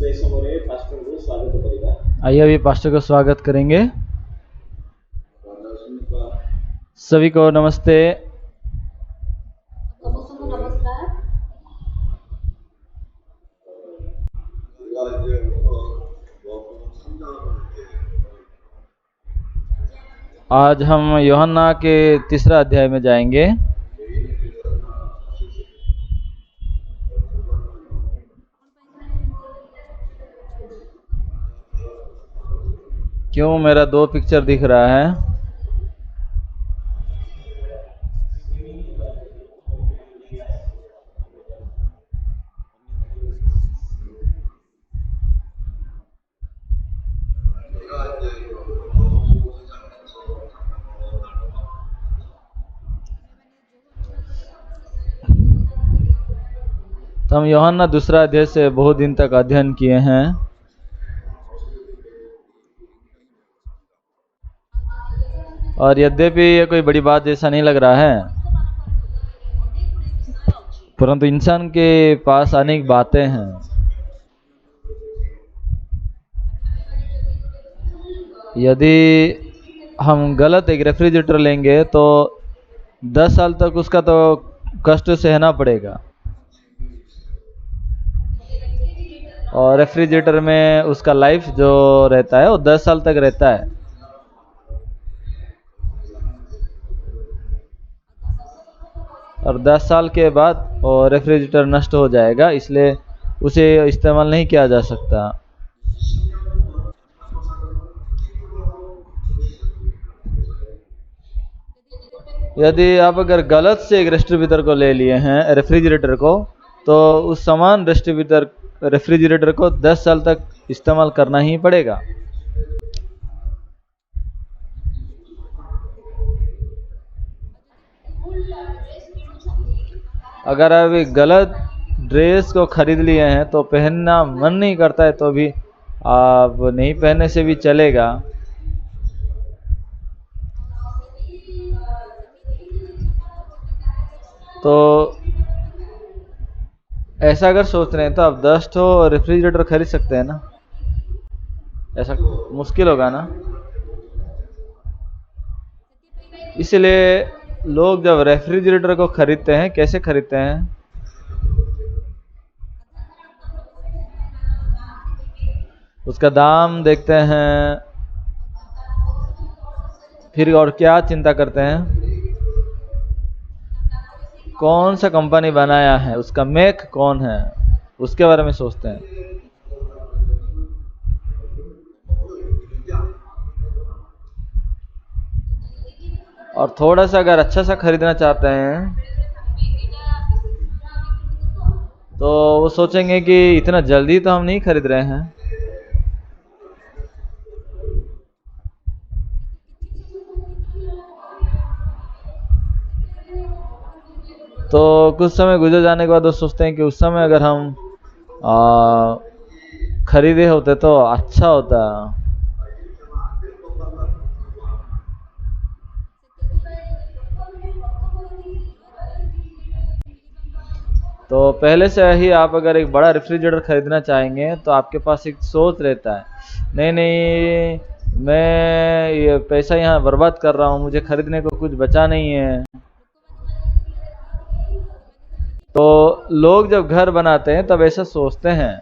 आइए अभी पास्टर को स्वागत करेंगे। सभी को नमस्ते। आज हम यूहन्ना के 3 अध्याय में जाएंगे। क्यों मेरा 2 पिक्चर दिख रहा है? तो हम यूहन्ना 2 अध्याय से बहुत दिन तक अध्ययन किए हैं। और यद्यपि ये कोई बड़ी बात जैसा नहीं लग रहा है, परंतु इंसान के पास अनेक बातें हैं। यदि हम गलत एक रेफ्रिजरेटर लेंगे तो 10 साल तक उसका तो कष्ट सहना पड़ेगा। और रेफ्रिजरेटर में उसका लाइफ जो रहता है वो 10 साल तक रहता है। और 10 साल के बाद वो रेफ्रिजरेटर नष्ट हो जाएगा, इसलिए उसे इस्तेमाल नहीं किया जा सकता। यदि आप अगर गलत से एक रेफ्रिजरेटर को ले लिए हैं रेफ्रिजरेटर को, तो उस समान रेफ्रिजरेटर को 10 साल तक इस्तेमाल करना ही पड़ेगा। अगर आप एक गलत ड्रेस को खरीद लिए हैं तो पहनना मन नहीं करता है, तो भी आप नहीं पहनने से भी चलेगा। तो ऐसा अगर सोच रहे हैं तो आप 10 ठो रेफ्रिजरेटर खरीद सकते हैं ना। ऐसा मुश्किल होगा ना। इसलिए लोग जब रेफ्रिजरेटर को खरीदते हैं, कैसे खरीदते हैं? उसका दाम देखते हैं, फिर और क्या चिंता करते हैं? कौन सा कंपनी बनाया है, उसका मेक कौन है, उसके बारे में सोचते हैं। और थोड़ा सा अगर अच्छा सा खरीदना चाहते हैं तो वो सोचेंगे कि इतना जल्दी तो हम नहीं खरीद रहे हैं। तो कुछ समय गुजर जाने के बाद वो सोचते हैं कि उस समय अगर हम खरीदे होते तो अच्छा होता। तो पहले से ही आप अगर एक बड़ा रेफ्रिजरेटर खरीदना चाहेंगे तो आपके पास एक सोच रहता है, नहीं नहीं मैं ये पैसा यहाँ बर्बाद कर रहा हूँ, मुझे खरीदने को कुछ बचा नहीं है। तो लोग जब घर बनाते हैं तब ऐसा सोचते हैं।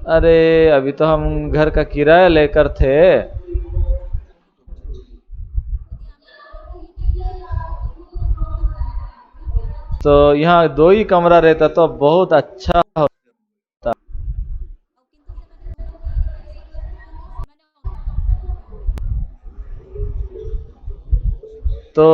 अरे अभी तो हम घर का किराया लेकर थे, तो यहाँ 2 ही कमरा रहता तो बहुत अच्छा होता। तो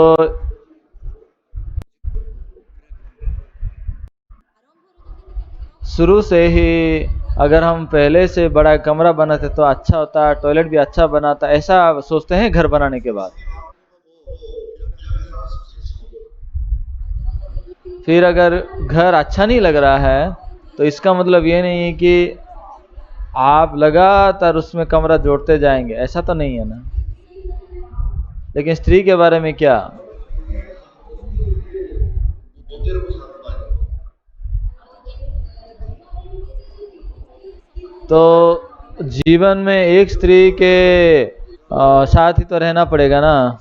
शुरू से ही अगर हम पहले से बड़ा कमरा बनाते तो अच्छा होता, टॉयलेट भी अच्छा बनाता, ऐसा सोचते हैं घर बनाने के बाद। फिर अगर घर अच्छा नहीं लग रहा है तो इसका मतलब ये नहीं है कि आप लगातार उसमें कमरा जोड़ते जाएंगे, ऐसा तो नहीं है ना। लेकिन स्त्री के बारे में क्या? तो जीवन में एक स्त्री के साथ ही तो रहना पड़ेगा ना।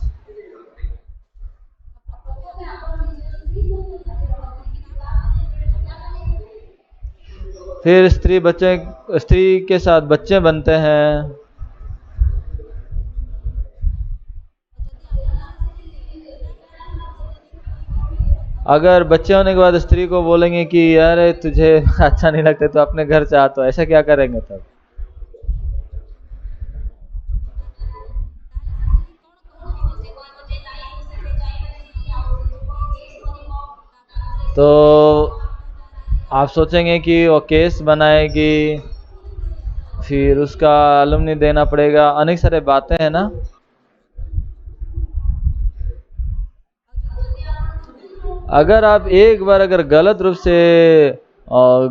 फिर स्त्री के साथ बच्चे बनते हैं। अगर बच्चे होने के बाद स्त्री को बोलेंगे कि यार तुझे अच्छा नहीं लगता तो अपने घर से आ, तो ऐसा क्या करेंगे तब? तो आप सोचेंगे कि वो केस बनाएगी, फिर उसका अलुमनी देना पड़ेगा, अनेक सारे बातें हैं ना। अगर आप एक बार अगर गलत रूप से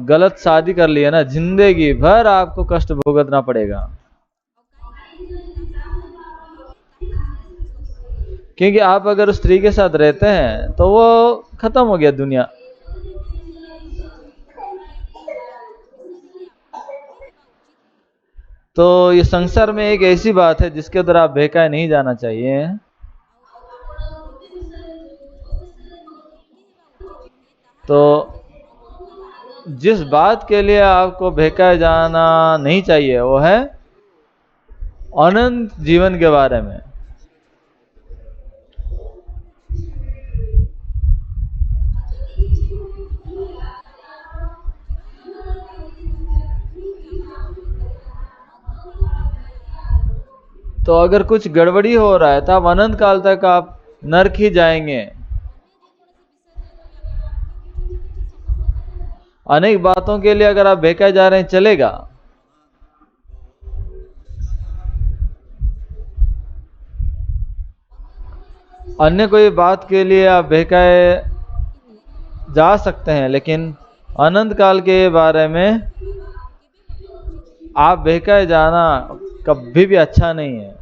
गलत शादी कर लिया ना, जिंदगी भर आपको कष्ट भुगतना पड़ेगा। क्योंकि आप अगर उस स्त्री के साथ रहते हैं तो वो खत्म हो गया दुनिया। तो ये संसार में एक ऐसी बात है जिसके अंदर आप बहकाए नहीं जाना चाहिए। तो जिस बात के लिए आपको बहकाए जाना नहीं चाहिए वो है अनंत जीवन के बारे में। तो अगर कुछ गड़बड़ी हो रहा है तो आप अनंत काल तक आप नरक ही जाएंगे। अनेक बातों के लिए अगर आप बहकाए जा रहे हैं चलेगा, अन्य कोई बात के लिए आप बहकाए जा सकते हैं, लेकिन अनंत काल के बारे में आप बहकाए जाना कभी भी अच्छा नहीं है।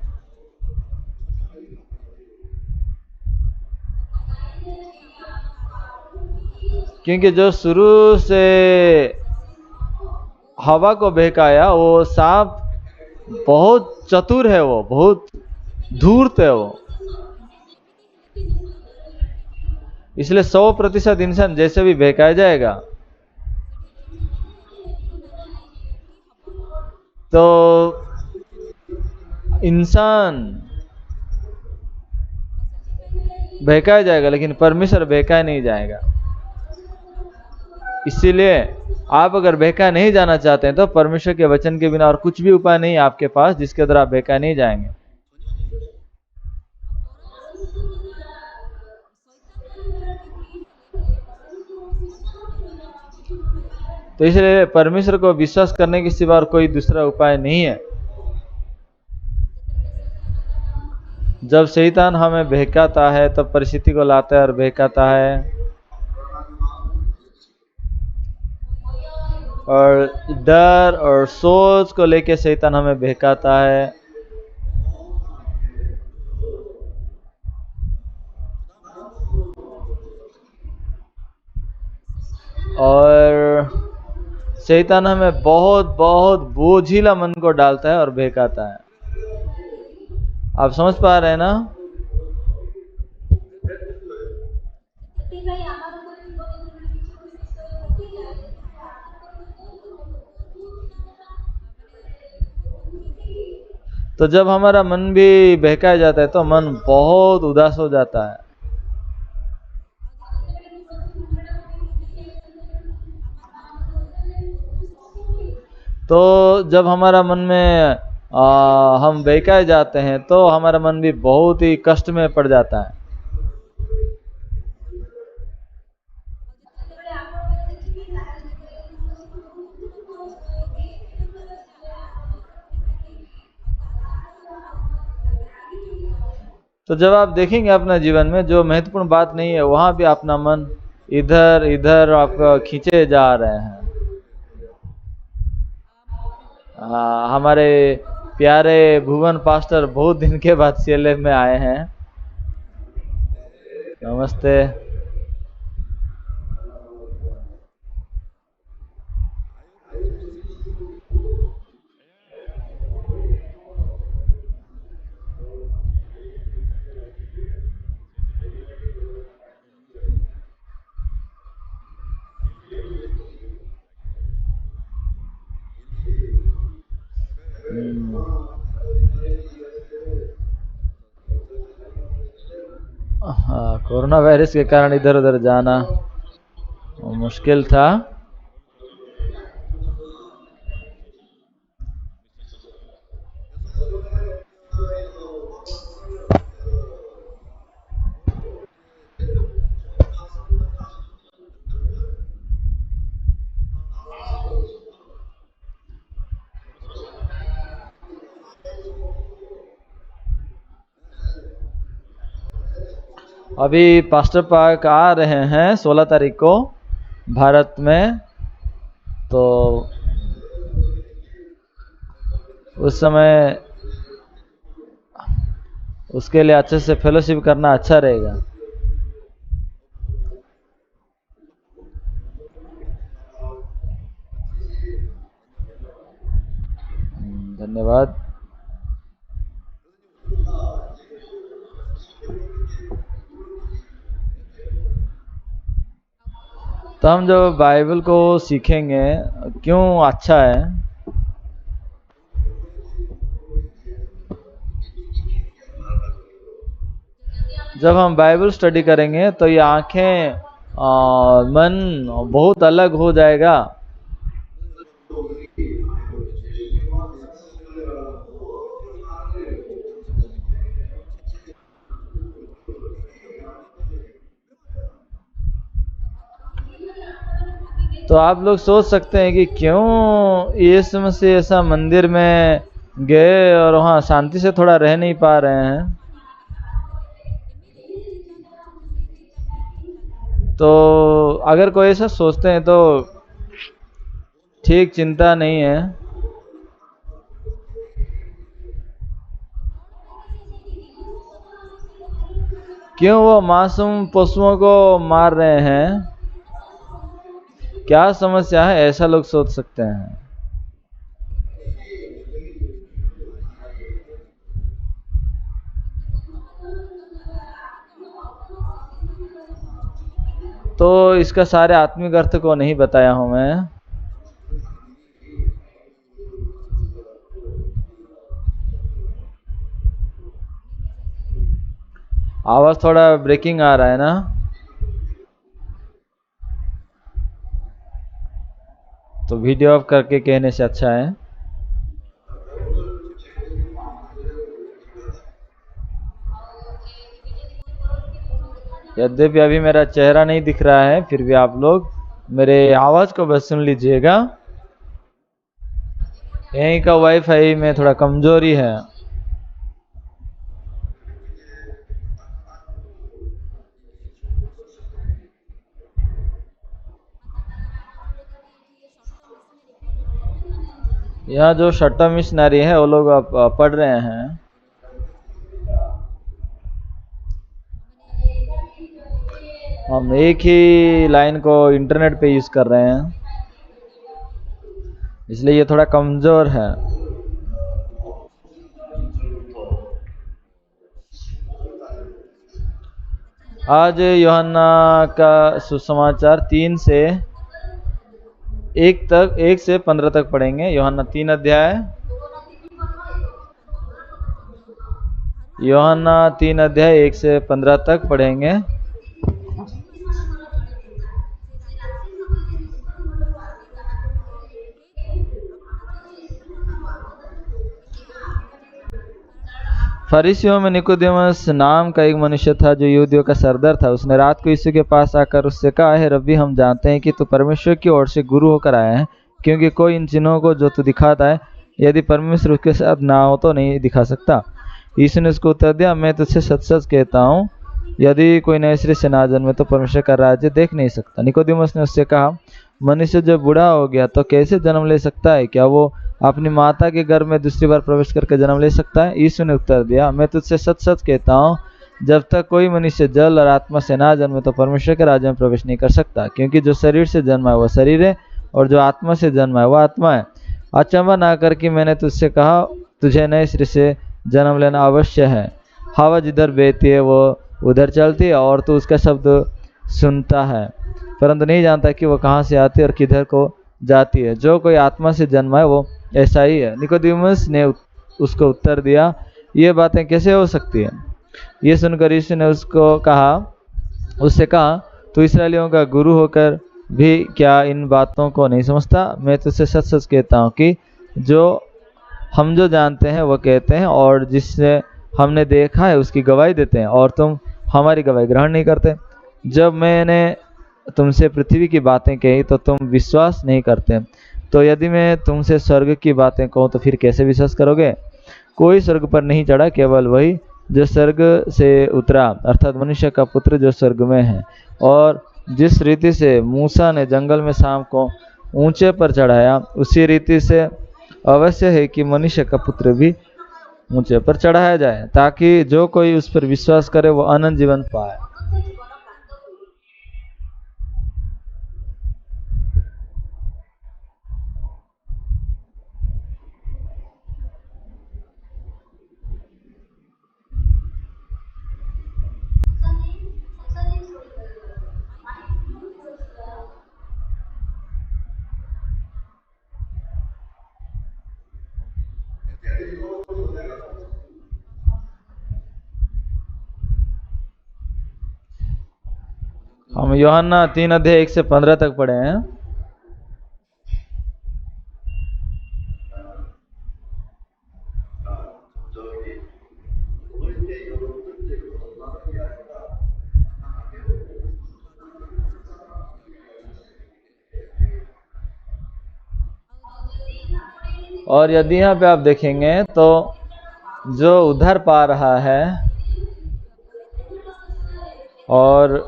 क्योंकि जो शुरू से हवा को बहकाया वो सांप बहुत चतुर है, वो बहुत धूर्त है वो। इसलिए 100% इंसान जैसे भी बहकाया जाएगा तो इंसान बहकाया जाएगा, लेकिन परमेश्वर बहकाया नहीं जाएगा। इसीलिए आप अगर बहकाया नहीं जाना चाहते हैं तो परमेश्वर के वचन के बिना और कुछ भी उपाय नहीं है आपके पास जिसके द्वारा आप बहकाया नहीं जाएंगे। तो इसलिए परमेश्वर को विश्वास करने के सिवा और कोई दूसरा उपाय नहीं है। जब शैतान हमें बहकाता है तब परिस्थिति को लाता है और बहकाता है, और डर और सोच को लेके शैतान हमें बहकाता है। और शैतान हमें बहुत बहुत बोझिला मन को डालता है और बहकाता है। आप समझ पा रहे हैं ना? तो जब हमारा मन भी बहकाया जाता है तो मन बहुत उदास हो जाता है। तो जब हमारा मन में हम बहकाए जाते हैं तो हमारा मन भी बहुत ही कष्ट में पड़ जाता है। तो जब आप देखेंगे अपना जीवन में जो महत्वपूर्ण बात नहीं है वहां भी अपना मन इधर इधर आपका खींचे जा रहे हैं। हमारे प्यारे भुवन पास्टर बहुत दिन के बाद सीएलएफ में आए हैं। नमस्ते। कोरोना वायरस के कारण इधर उधर जाना मुश्किल था। अभी पास्टर पार्क आ रहे हैं 16 तारीख को भारत में, तो उस समय उसके लिए अच्छे से फेलोशिप करना अच्छा रहेगा। धन्यवाद। तो हम जो बाइबल को सीखेंगे क्यों अच्छा है, जब हम बाइबल स्टडी करेंगे तो ये आंखें मन बहुत अलग हो जाएगा। तो आप लोग सोच सकते हैं कि क्यों यीशु मसीह ऐसा मंदिर में गए और वहाँ शांति से थोड़ा रह नहीं पा रहे हैं। तो अगर कोई ऐसा सोचते हैं तो ठीक, चिंता नहीं है। क्यों वो मासूम पशुओं को मार रहे हैं, क्या समस्या है, ऐसा लोग सोच सकते हैं। तो इसका सारे आत्मिक अर्थ को नहीं बताया हूं मैं। आवाज थोड़ा ब्रेकिंग आ रहा है ना, तो वीडियो ऑफ करके कहने से अच्छा है। यद्यपि अभी मेरा चेहरा नहीं दिख रहा है, फिर भी आप लोग मेरे आवाज को बस सुन लीजिएगा। यहीं का वाईफाई में थोड़ा कमजोरी है। यहाँ जो शट्टा मिशनरी है वो लोग पढ़ रहे हैं। हम एक ही लाइन को इंटरनेट पे यूज कर रहे हैं, इसलिए ये थोड़ा कमजोर है। आज यूहन्ना का सुसमाचार 3 से 1 तक, 1 से 15 तक पढ़ेंगे। यूहन्ना 3 अध्याय, यूहन्ना 3 अध्याय 1 से 15 तक पढ़ेंगे। फरीसियों में निकोदेमस नाम का एक मनुष्य था जो यहूदियों का सरदार था। उसने रात को यीशु के पास आकर उससे कहा, हे रब्बी, हम जानते हैं कि तू परमेश्वर की ओर से गुरु होकर आया है, क्योंकि कोई इन चिन्हों को जो तू दिखाता है यदि परमेश्वर उसके साथ ना हो तो नहीं दिखा सकता। यीशु ने उसको उत्तर दिया, मैं तुझसे सच सच कहता हूँ, यदि कोई नए सिरे से ना जन्मे तो परमेश्वर का राज्य देख नहीं सकता। निकोदेमस ने उससे कहा, मनुष्य जब बूढ़ा हो गया तो कैसे जन्म ले सकता है? क्या वो अपनी माता के गर्भ में दूसरी बार प्रवेश करके जन्म ले सकता है? यीशु ने उत्तर दिया, मैं तुझसे सच सच कहता हूँ, जब तक कोई मनुष्य जल और आत्मा से ना जन्मे तो परमेश्वर के राज्य में प्रवेश नहीं कर सकता। क्योंकि जो शरीर से जन्मा है वह शरीर है, और जो आत्मा से जन्मा है वह आत्मा है। अचंभा ना कर कि मैंने तुझसे कहा, तुझे नए सिरे से जन्म लेना अवश्य है। हवा जिधर बहती है वो उधर चलती है, और तू उसका शब्द सुनता है, परंतु नहीं जानता कि वो कहाँ से आती है और किधर को जाती है। जो कोई आत्मा से जन्मा है वो ऐसा ही है। निकोदेमस ने उसको उत्तर दिया, ये बातें कैसे हो सकती है? ये सुनकर यीशु ने उसको कहा, उससे कहा, तू इसराइलियों का गुरु होकर भी क्या इन बातों को नहीं समझता? मैं तुझसे सच सच कहता हूँ कि हम जो जानते हैं वो कहते हैं, और जिससे हमने देखा है उसकी गवाही देते हैं, और तुम हमारी गवाही ग्रहण नहीं करते। जब मैंने तुमसे पृथ्वी की बातें कही तो तुम विश्वास नहीं करते, तो यदि मैं तुमसे स्वर्ग की बातें कहूँ तो फिर कैसे विश्वास करोगे? कोई स्वर्ग पर नहीं चढ़ा, केवल वही जो स्वर्ग से उतरा, अर्थात मनुष्य का पुत्र जो स्वर्ग में है। और जिस रीति से मूसा ने जंगल में सांप को ऊंचे पर चढ़ाया, उसी रीति से अवश्य है कि मनुष्य का पुत्र भी ऊंचे पर चढ़ाया जाए, ताकि जो कोई उस पर विश्वास करे वो अनंत जीवन पाए। हम यूहन्ना 3 अध्याय 1 से 15 तक पढ़े हैं। और यदि यहाँ पे आप देखेंगे तो जो उद्धार पा रहा है और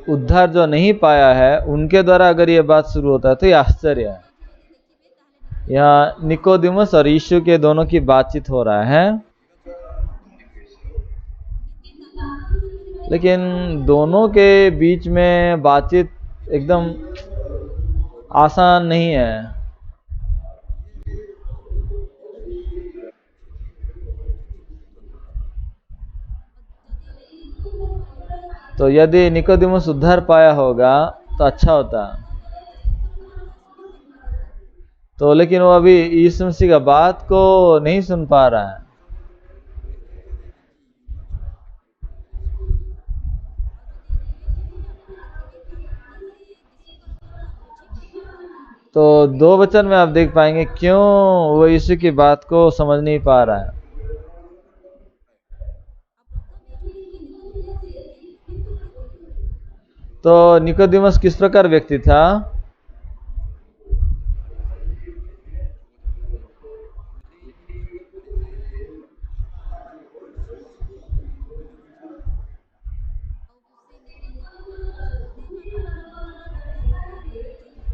उद्धार जो नहीं पाया है, उनके द्वारा अगर ये बात शुरू होता है तो ये आश्चर्य है। यहाँ निकोदिमस और यीशु के दोनों की बातचीत हो रहा है, लेकिन दोनों के बीच में बातचीत एकदम आसान नहीं है। तो यदि निकोदिमस उद्धार पाया होगा तो अच्छा होता। तो लेकिन वो अभी यीशु मसीह का बात को नहीं सुन पा रहा है। तो 2 वचन में आप देख पाएंगे क्यों वो यीशु की बात को समझ नहीं पा रहा है। तो निकोदिमस किस प्रकार व्यक्ति था?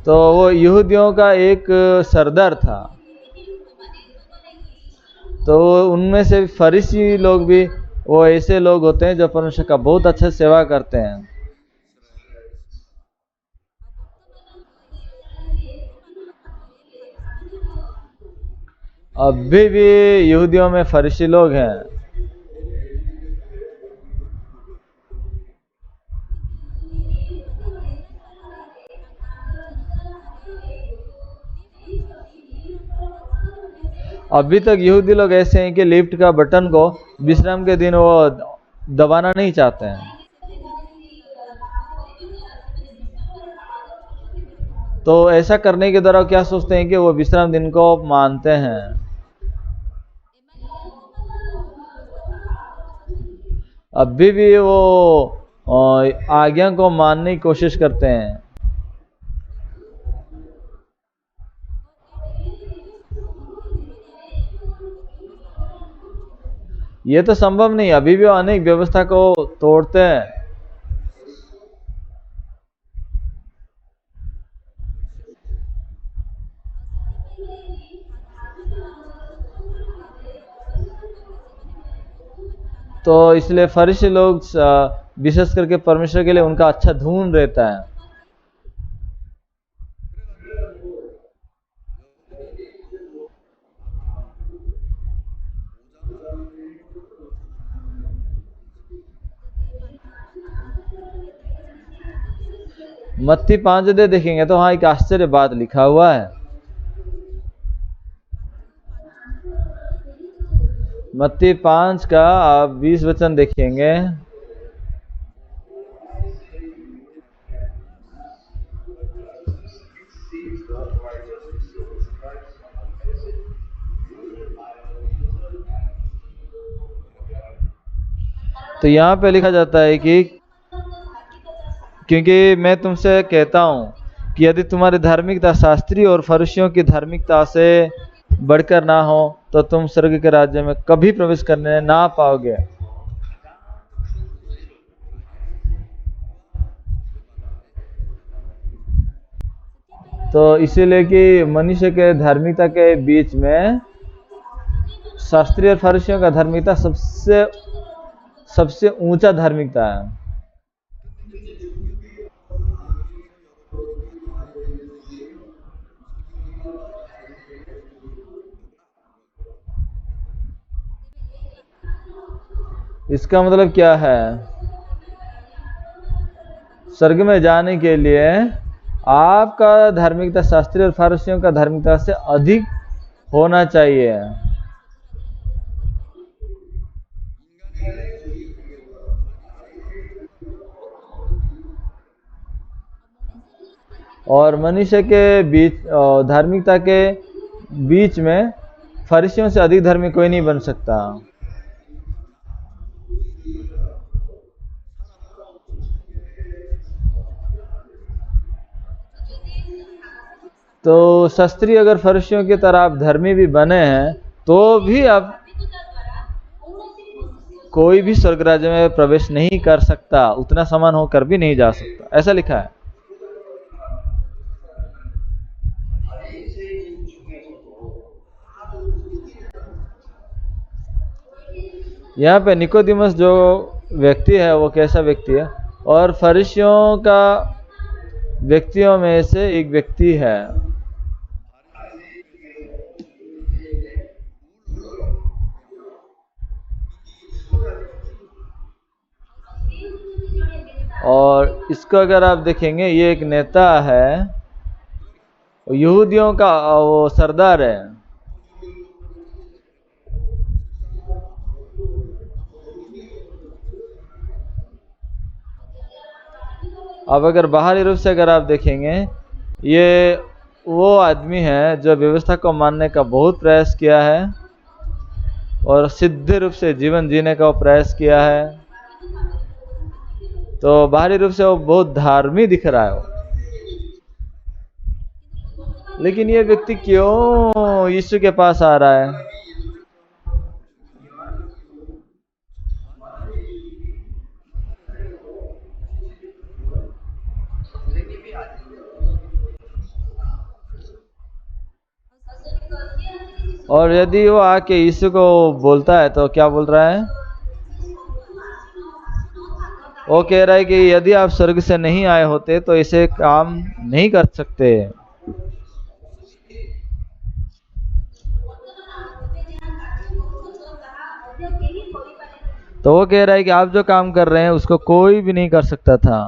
तो वो यहूदियों का एक सरदार था। तो उनमें से फरीसी लोग भी वो ऐसे लोग होते हैं जो परमेश्वर का बहुत अच्छा सेवा करते हैं। अभी भी यहूदियों में फरीसी लोग हैं। अभी तक यहूदी लोग ऐसे हैं कि लिफ्ट का बटन को विश्राम के दिन वो दबाना नहीं चाहते हैं। तो ऐसा करने के द्वारा क्या सोचते हैं कि वो विश्राम दिन को मानते हैं। अभी भी वो आज्ञा को मानने की कोशिश करते हैं। ये तो संभव नहीं, अभी भी अनेक व्यवस्था को तोड़ते हैं। तो इसलिए फरीसी लोग विशेष करके परमेश्वर के लिए उनका अच्छा धुन रहता है। मत्ती 5 अध्याय देखेंगे तो वहां एक आश्चर्य बात लिखा हुआ है। मत्ती 5 का आप 20 वचन देखेंगे। तो यहाँ पे लिखा जाता है कि क्योंकि मैं तुमसे कहता हूँ कि यदि तुम्हारी धार्मिकता शास्त्री और फरीसियों की धार्मिकता से बढ़कर ना हो तो तुम स्वर्ग के राज्य में कभी प्रवेश करने ना पाओगे। तो इसीलिए कि मनुष्य के धार्मिकता के बीच में शास्त्री और फरीसियों का धार्मिकता सबसे ऊंचा धार्मिकता है। इसका मतलब क्या है? स्वर्ग में जाने के लिए आपका धार्मिकता शास्त्री और फरीसियों का धार्मिकता से अधिक होना चाहिए। और मनुष्य के बीच धार्मिकता के बीच में फरीसियों से अधिक धार्मिक कोई नहीं बन सकता। तो शास्त्री अगर फरीसियों की तरह आप धर्मी भी बने हैं तो भी आप कोई भी स्वर्ग राज्य में प्रवेश नहीं कर सकता, उतना समान होकर भी नहीं जा सकता, ऐसा लिखा है। यहाँ पे निकोदिमस जो व्यक्ति है वो कैसा व्यक्ति है? और फरीसियों का व्यक्तियों में से एक व्यक्ति है। और इसको अगर आप देखेंगे ये एक नेता है, यहूदियों का वो सरदार है। अब अगर बाहरी रूप से अगर आप देखेंगे ये वो आदमी है जो व्यवस्था को मानने का बहुत प्रयास किया है और सीधे रूप से जीवन जीने का प्रयास किया है। तो बाहरी रूप से वो बहुत धार्मिक दिख रहा है लेकिन ये व्यक्ति क्यों यीशु के पास आ रहा है? और यदि वो आके यीशु को बोलता है तो क्या बोल रहा है? वो कह रहा है कि यदि आप स्वर्ग से नहीं आए होते तो इसे काम नहीं कर सकते। तो वो कह रहा है कि आप जो काम कर रहे हैं उसको कोई भी नहीं कर सकता था।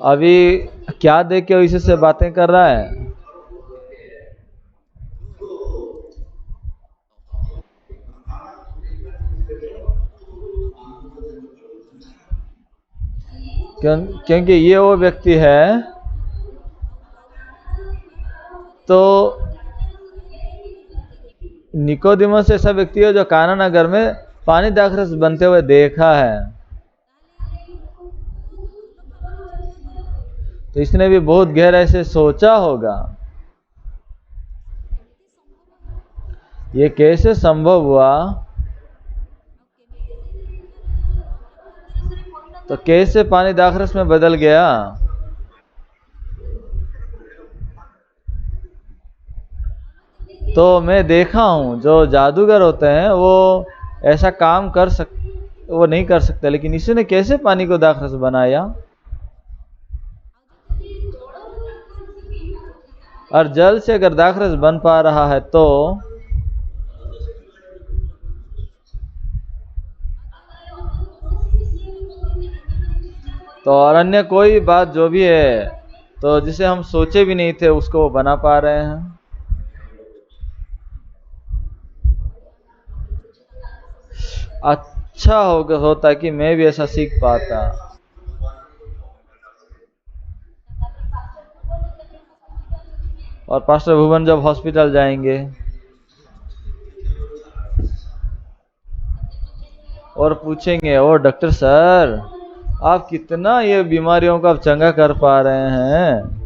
अभी क्या देख के यीशु से बातें कर रहा है? क्योंकि ये वो व्यक्ति है तो निकोदिमस ऐसा व्यक्ति है जो काना नगर में पानी दाखरस बनते हुए देखा है। तो इसने भी बहुत गहराई से सोचा होगा ये कैसे संभव हुआ, तो कैसे पानी दाखरस में बदल गया। तो मैं देखा हूं जो जादूगर होते हैं वो ऐसा काम वो नहीं कर सकते, लेकिन यीशु ने कैसे पानी को दाखरस बनाया? और जल से अगर दाखरस बन पा रहा है तो और अन्य कोई बात जो भी है तो जिसे हम सोचे भी नहीं थे उसको वो बना पा रहे हैं। अच्छा होता कि मैं भी ऐसा सीख पाता। और पास्टर भुवन जब हॉस्पिटल जाएंगे और पूछेंगे, ओ डॉक्टर सर, आप कितना ये बीमारियों का चंगा कर पा रहे हैं,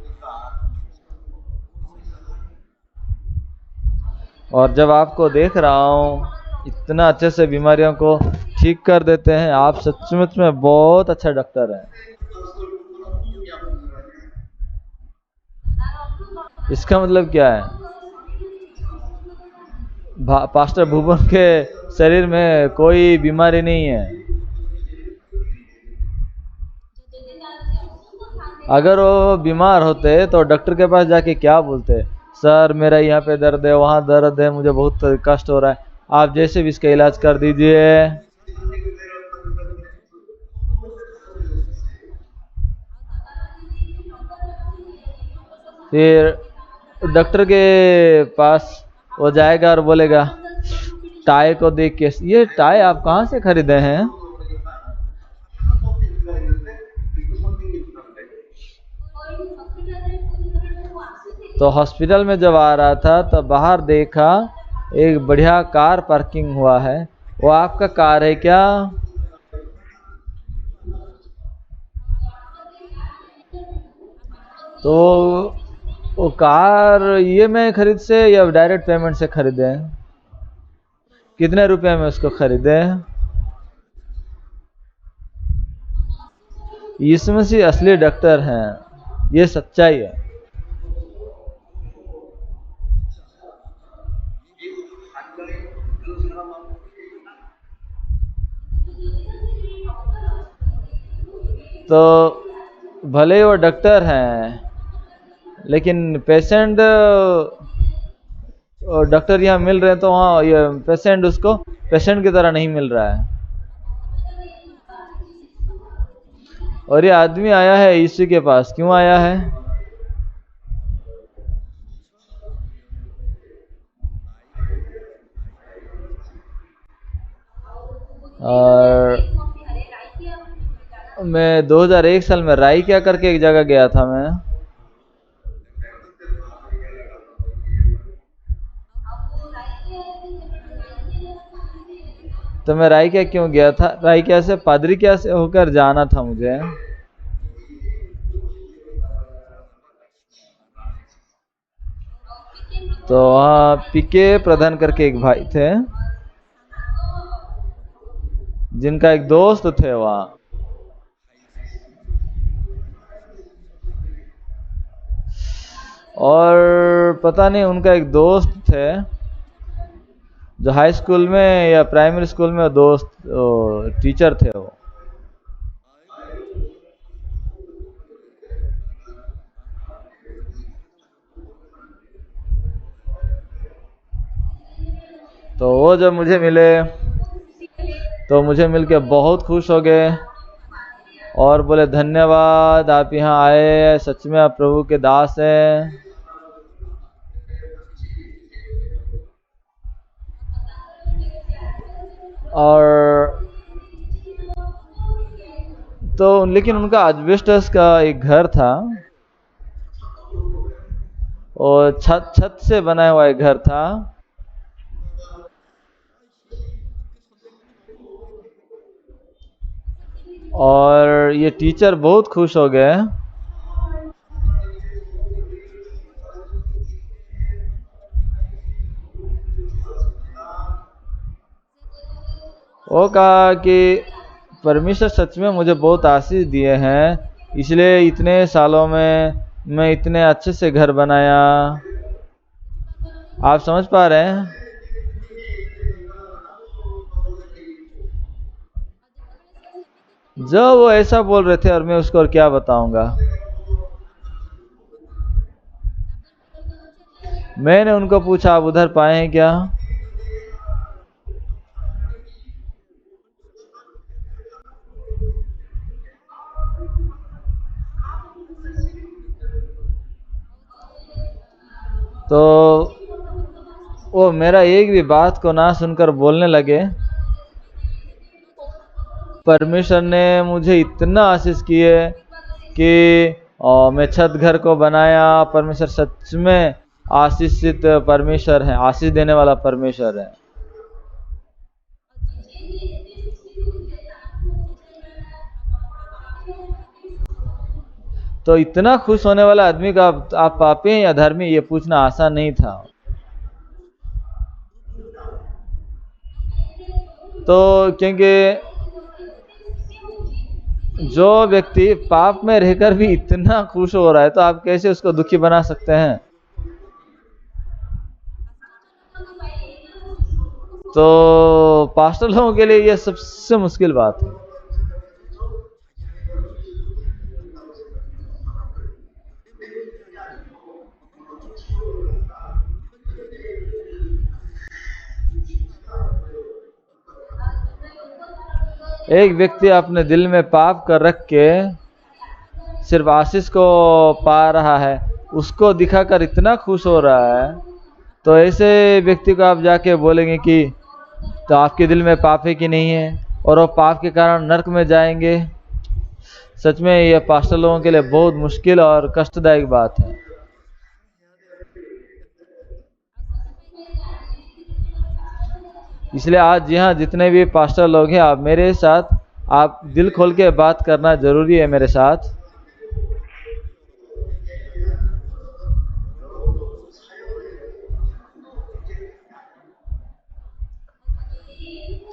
और जब आपको देख रहा हूँ इतना अच्छे से बीमारियों को ठीक कर देते हैं, आप सचमुच में बहुत अच्छा डॉक्टर हैं। इसका मतलब क्या है? पास्टर भुवन के शरीर में कोई बीमारी नहीं है। अगर वो बीमार होते तो डॉक्टर के पास जाके क्या बोलते, सर मेरा यहाँ पे दर्द है, वहाँ दर्द है, मुझे बहुत कष्ट हो रहा है, आप जैसे भी इसका इलाज कर दीजिए। फिर डॉक्टर के पास वो जाएगा और बोलेगा, टाई को देख के, ये टाई आप कहाँ से खरीदे हैं? तो हॉस्पिटल में जब आ रहा था तो बाहर देखा एक बढ़िया कार पार्किंग हुआ है, वो आपका कार है क्या? तो वो कार ईएमआई खरीद से या डायरेक्ट पेमेंट से खरीदे? कितने रुपए में उसको खरीदे? यीशु मसीह असली डॉक्टर हैं, ये सच्चाई है। तो भले वो डॉक्टर हैं, लेकिन पेशेंट, डॉक्टर यहाँ मिल रहे हैं तो वहाँ ये पेशेंट उसको पेशेंट की तरह नहीं मिल रहा है। और ये आदमी आया है यीशु के पास, क्यों आया है? और मैं 2001 साल में राई क्या करके एक जगह गया था मैं। तो मैं राई क्या क्यों गया था? राई क्या से पादरी क्या से होकर जाना था मुझे। तो वहाँ पीके प्रधान करके एक भाई थे, जिनका एक दोस्त थे वहाँ। और पता नहीं उनका एक दोस्त थे जो हाई स्कूल में या प्राइमरी स्कूल में दोस्त टीचर थे वो। तो वो जब मुझे मिले तो मुझे मिलके बहुत खुश हो गए और बोले, धन्यवाद आप यहाँ आए, सच में आप प्रभु के दास हैं। और तो लेकिन उनका एस्बेस्टस का एक घर था, और छत से बना हुआ एक घर था। और ये टीचर बहुत खुश हो गए वो कहा कि परमेश्वर सच में मुझे बहुत आशीष दिए हैं, इसलिए इतने सालों में मैं इतने अच्छे से घर बनाया। आप समझ पा रहे हैं? जब वो ऐसा बोल रहे थे और मैं उसको और क्या बताऊंगा। मैंने उनको पूछा, आप उधर पाए हैं क्या? तो वो मेरा एक भी बात को ना सुनकर बोलने लगे, परमेश्वर ने मुझे इतना आशीष की है कि मैं छत घर को बनाया। परमेश्वर सच में आशीषित परमेश्वर है, आशीष देने वाला परमेश्वर है। तो इतना खुश होने वाला आदमी का आप पापी हैं या धर्मी, ये पूछना आसान नहीं था। तो क्योंकि जो व्यक्ति पाप में रहकर भी इतना खुश हो रहा है, तो आप कैसे उसको दुखी बना सकते हैं? तो पास्टर लोगों के लिए यह सबसे मुश्किल बात है। एक व्यक्ति अपने दिल में पाप कर रख के सिर्फ आशीष को पा रहा है, उसको दिखाकर इतना खुश हो रहा है, तो ऐसे व्यक्ति को आप जाके बोलेंगे कि तो आपके दिल में पाप है कि नहीं है, और वो पाप के कारण नरक में जाएंगे। सच में यह पास्टर लोगों के लिए बहुत मुश्किल और कष्टदायक बात है। इसलिए आज यहाँ जितने भी पास्टर लोग हैं, आप मेरे साथ, आप दिल खोल के बात करना जरूरी है मेरे साथ।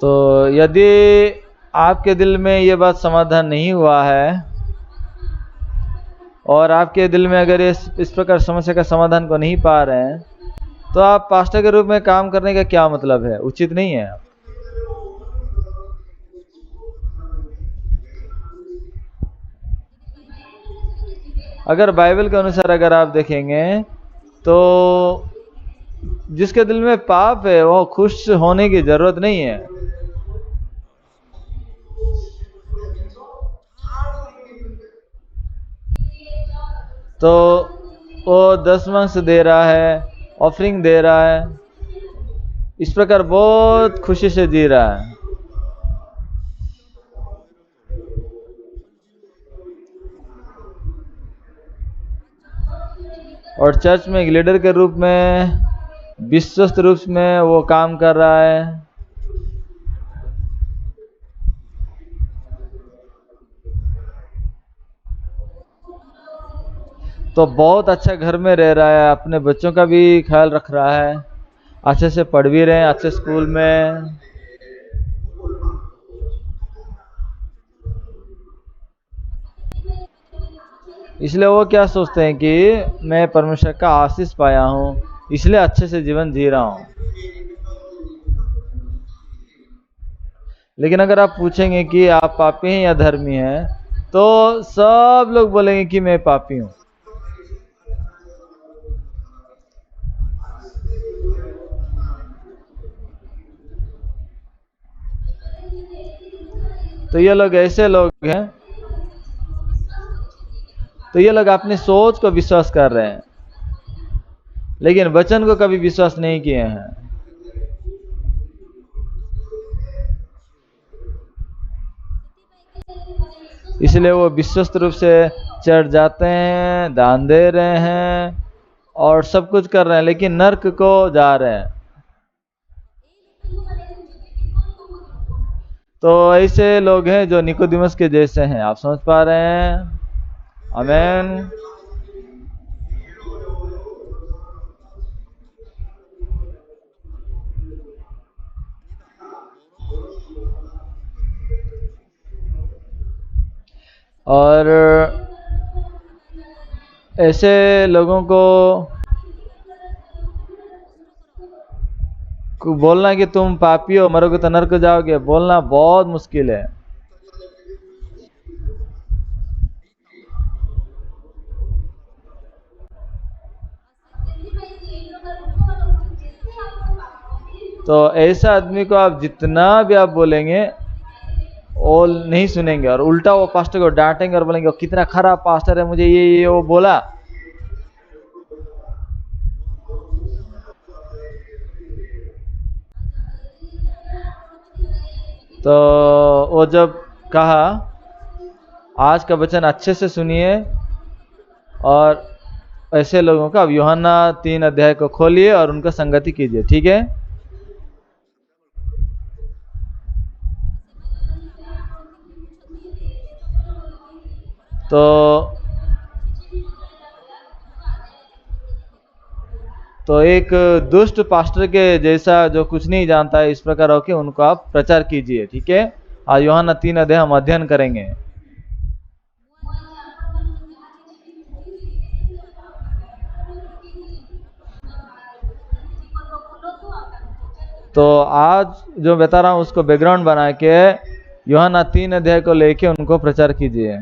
तो यदि आपके दिल में ये बात समाधान नहीं हुआ है, और आपके दिल में अगर इस प्रकार समस्या का समाधान को नहीं पा रहे हैं, तो आप पास्टर के रूप में काम करने का क्या मतलब है? उचित नहीं है। अगर बाइबल के अनुसार अगर आप देखेंगे, तो जिसके दिल में पाप है वो खुश होने की जरूरत नहीं है। तो वो दशमांश दे रहा है, ऑफरिंग दे रहा है, इस प्रकार बहुत खुशी से जी रहा है। और चर्च में एक लीडर के रूप में, विश्वस्त रूप में वो काम कर रहा है। तो बहुत अच्छा घर में रह रहा है, अपने बच्चों का भी ख्याल रख रहा है, अच्छे से पढ़ भी रहे हैं, अच्छे स्कूल में। इसलिए वो क्या सोचते हैं कि मैं परमेश्वर का आशीष पाया हूँ, इसलिए अच्छे से जीवन जी रहा हूँ। लेकिन अगर आप पूछेंगे कि आप पापी हैं या धर्मी हैं, तो सब लोग बोलेंगे कि मैं पापी हूँ। तो ये लोग ऐसे लोग हैं, तो ये लोग अपनी सोच को विश्वास कर रहे हैं, लेकिन वचन को कभी विश्वास नहीं किए हैं। इसलिए वो विश्वस्त रूप से चढ़ जाते हैं, दान दे रहे हैं और सब कुछ कर रहे हैं, लेकिन नर्क को जा रहे हैं। तो ऐसे लोग हैं जो निकोदिमस के जैसे हैं। आप समझ पा रहे हैं? आमेन। और ऐसे लोगों को बोलना कि तुम पापी हो, मरोगे तो नरक जाओगे, बोलना बहुत मुश्किल है। तो ऐसा आदमी को आप जितना भी आप बोलेंगे वो नहीं सुनेंगे, और उल्टा वो पास्टर को डांटेंगे और बोलेंगे कितना खराब पास्टर है, मुझे ये वो बोला। तो वो जब कहा आज का वचन अच्छे से सुनिए और ऐसे लोगों का अब यूहन्ना 3 अध्याय को खोलिए और उनका संगति कीजिए, ठीक है। तो एक दुष्ट पास्टर के जैसा जो कुछ नहीं जानता है, इस प्रकार होके उनको आप प्रचार कीजिए, ठीक है। आज यूहन्ना 3 अध्याय हम अध्ययन करेंगे। तो आज जो बता रहा हूँ उसको बैकग्राउंड बना के यूहन्ना 3 अध्याय को लेके उनको प्रचार कीजिए।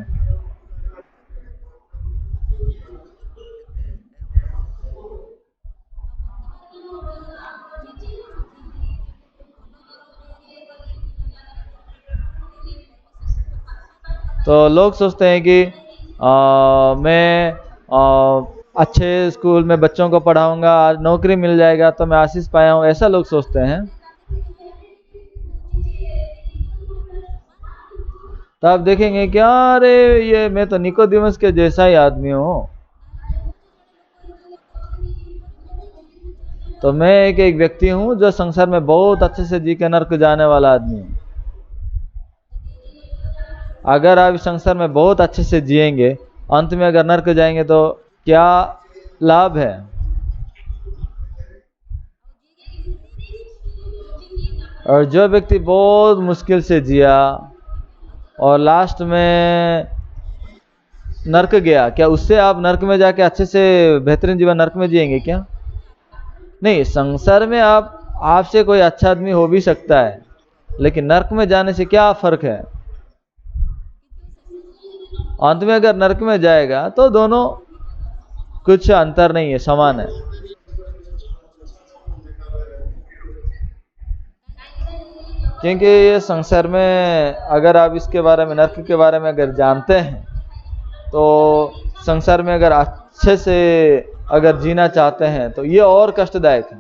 तो लोग सोचते हैं कि मैं अच्छे स्कूल में बच्चों को पढ़ाऊंगा, आज नौकरी मिल जाएगा तो मैं आशीष पाया हूँ, ऐसा लोग सोचते हैं। तो आप देखेंगे कि अरे ये मैं तो निकोदेमस के जैसा ही आदमी हूँ। तो मैं एक व्यक्ति हूँ जो संसार में बहुत अच्छे से जी के नर्क जाने वाला आदमी हूँ। अगर आप इस संसार में बहुत अच्छे से जिएंगे, अंत में अगर नर्क जाएंगे तो क्या लाभ है? और जो व्यक्ति बहुत मुश्किल से जिया और लास्ट में नर्क गया, क्या उससे आप नर्क में जाके अच्छे से बेहतरीन जीवन नर्क में जिएंगे क्या? नहीं, संसार में आपसे कोई अच्छा आदमी हो भी सकता है, लेकिन नर्क में जाने से क्या फर्क है? अंत में अगर नर्क में जाएगा तो दोनों कुछ अंतर नहीं है, समान है। क्योंकि ये संसार में अगर आप इसके बारे में, नर्क के बारे में अगर जानते हैं, तो संसार में अगर अच्छे से अगर जीना चाहते हैं तो ये और कष्टदायक है,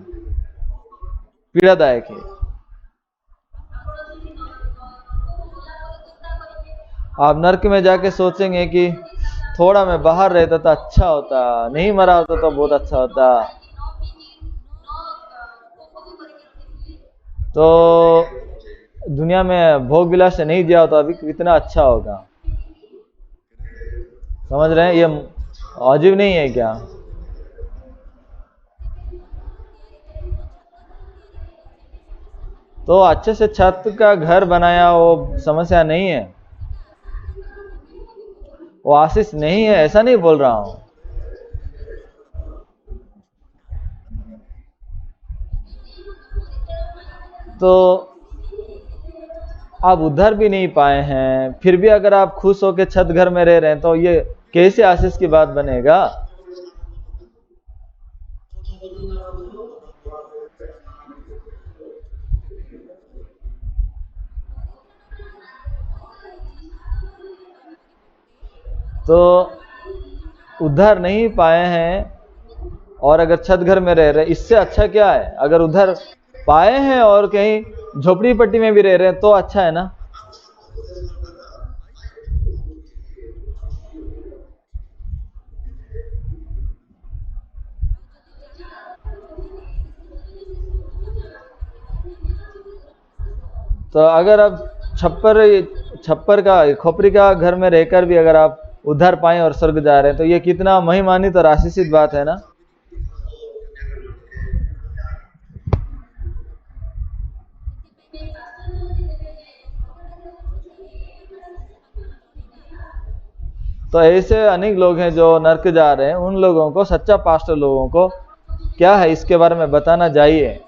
पीड़ादायक है। आप नर्क में जाके सोचेंगे कि थोड़ा मैं बाहर रहता तो अच्छा होता, नहीं मरा होता तो बहुत अच्छा होता। तो दुनिया में भोग विलास से नहीं जिया होता अभी कितना अच्छा होगा। समझ रहे हैं? ये अजीब नहीं है क्या? तो अच्छे से छत का घर बनाया वो समस्या नहीं है, वो आशीष नहीं है, ऐसा नहीं बोल रहा हूं। तो आप उधर भी नहीं पाए हैं, फिर भी अगर आप खुश होकर छत घर में रह रहे हैं तो ये कैसे आशीष की बात बनेगा? तो उधर नहीं पाए हैं और अगर छत घर में रह रहे, इससे अच्छा क्या है? अगर उधर पाए हैं और कहीं झोपड़ी पट्टी में भी रह रहे हैं तो अच्छा है ना। तो अगर आप छप्पर का खोपड़ी का घर में रहकर भी अगर आप उधर पाए और स्वर्ग जा रहे हैं तो ये कितना महिमान्वित और आशीषित बात है ना। तो ऐसे अनेक लोग हैं जो नर्क जा रहे हैं, उन लोगों को, सच्चा पास्टर लोगों को क्या है इसके बारे में बताना चाहिए।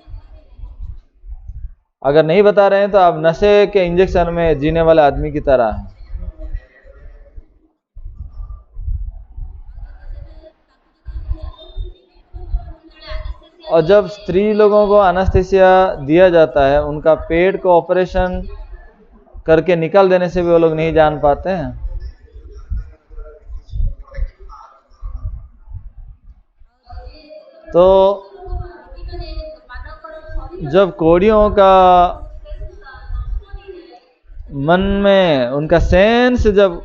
अगर नहीं बता रहे हैं तो आप नशे के इंजेक्शन में जीने वाले आदमी की तरह हैं। और जब स्त्री लोगों को एनेस्थीसिया दिया जाता है, उनका पेट को ऑपरेशन करके निकाल देने से भी वो लोग नहीं जान पाते हैं। तो जब कोड़ियों का मन में उनका सेंस जब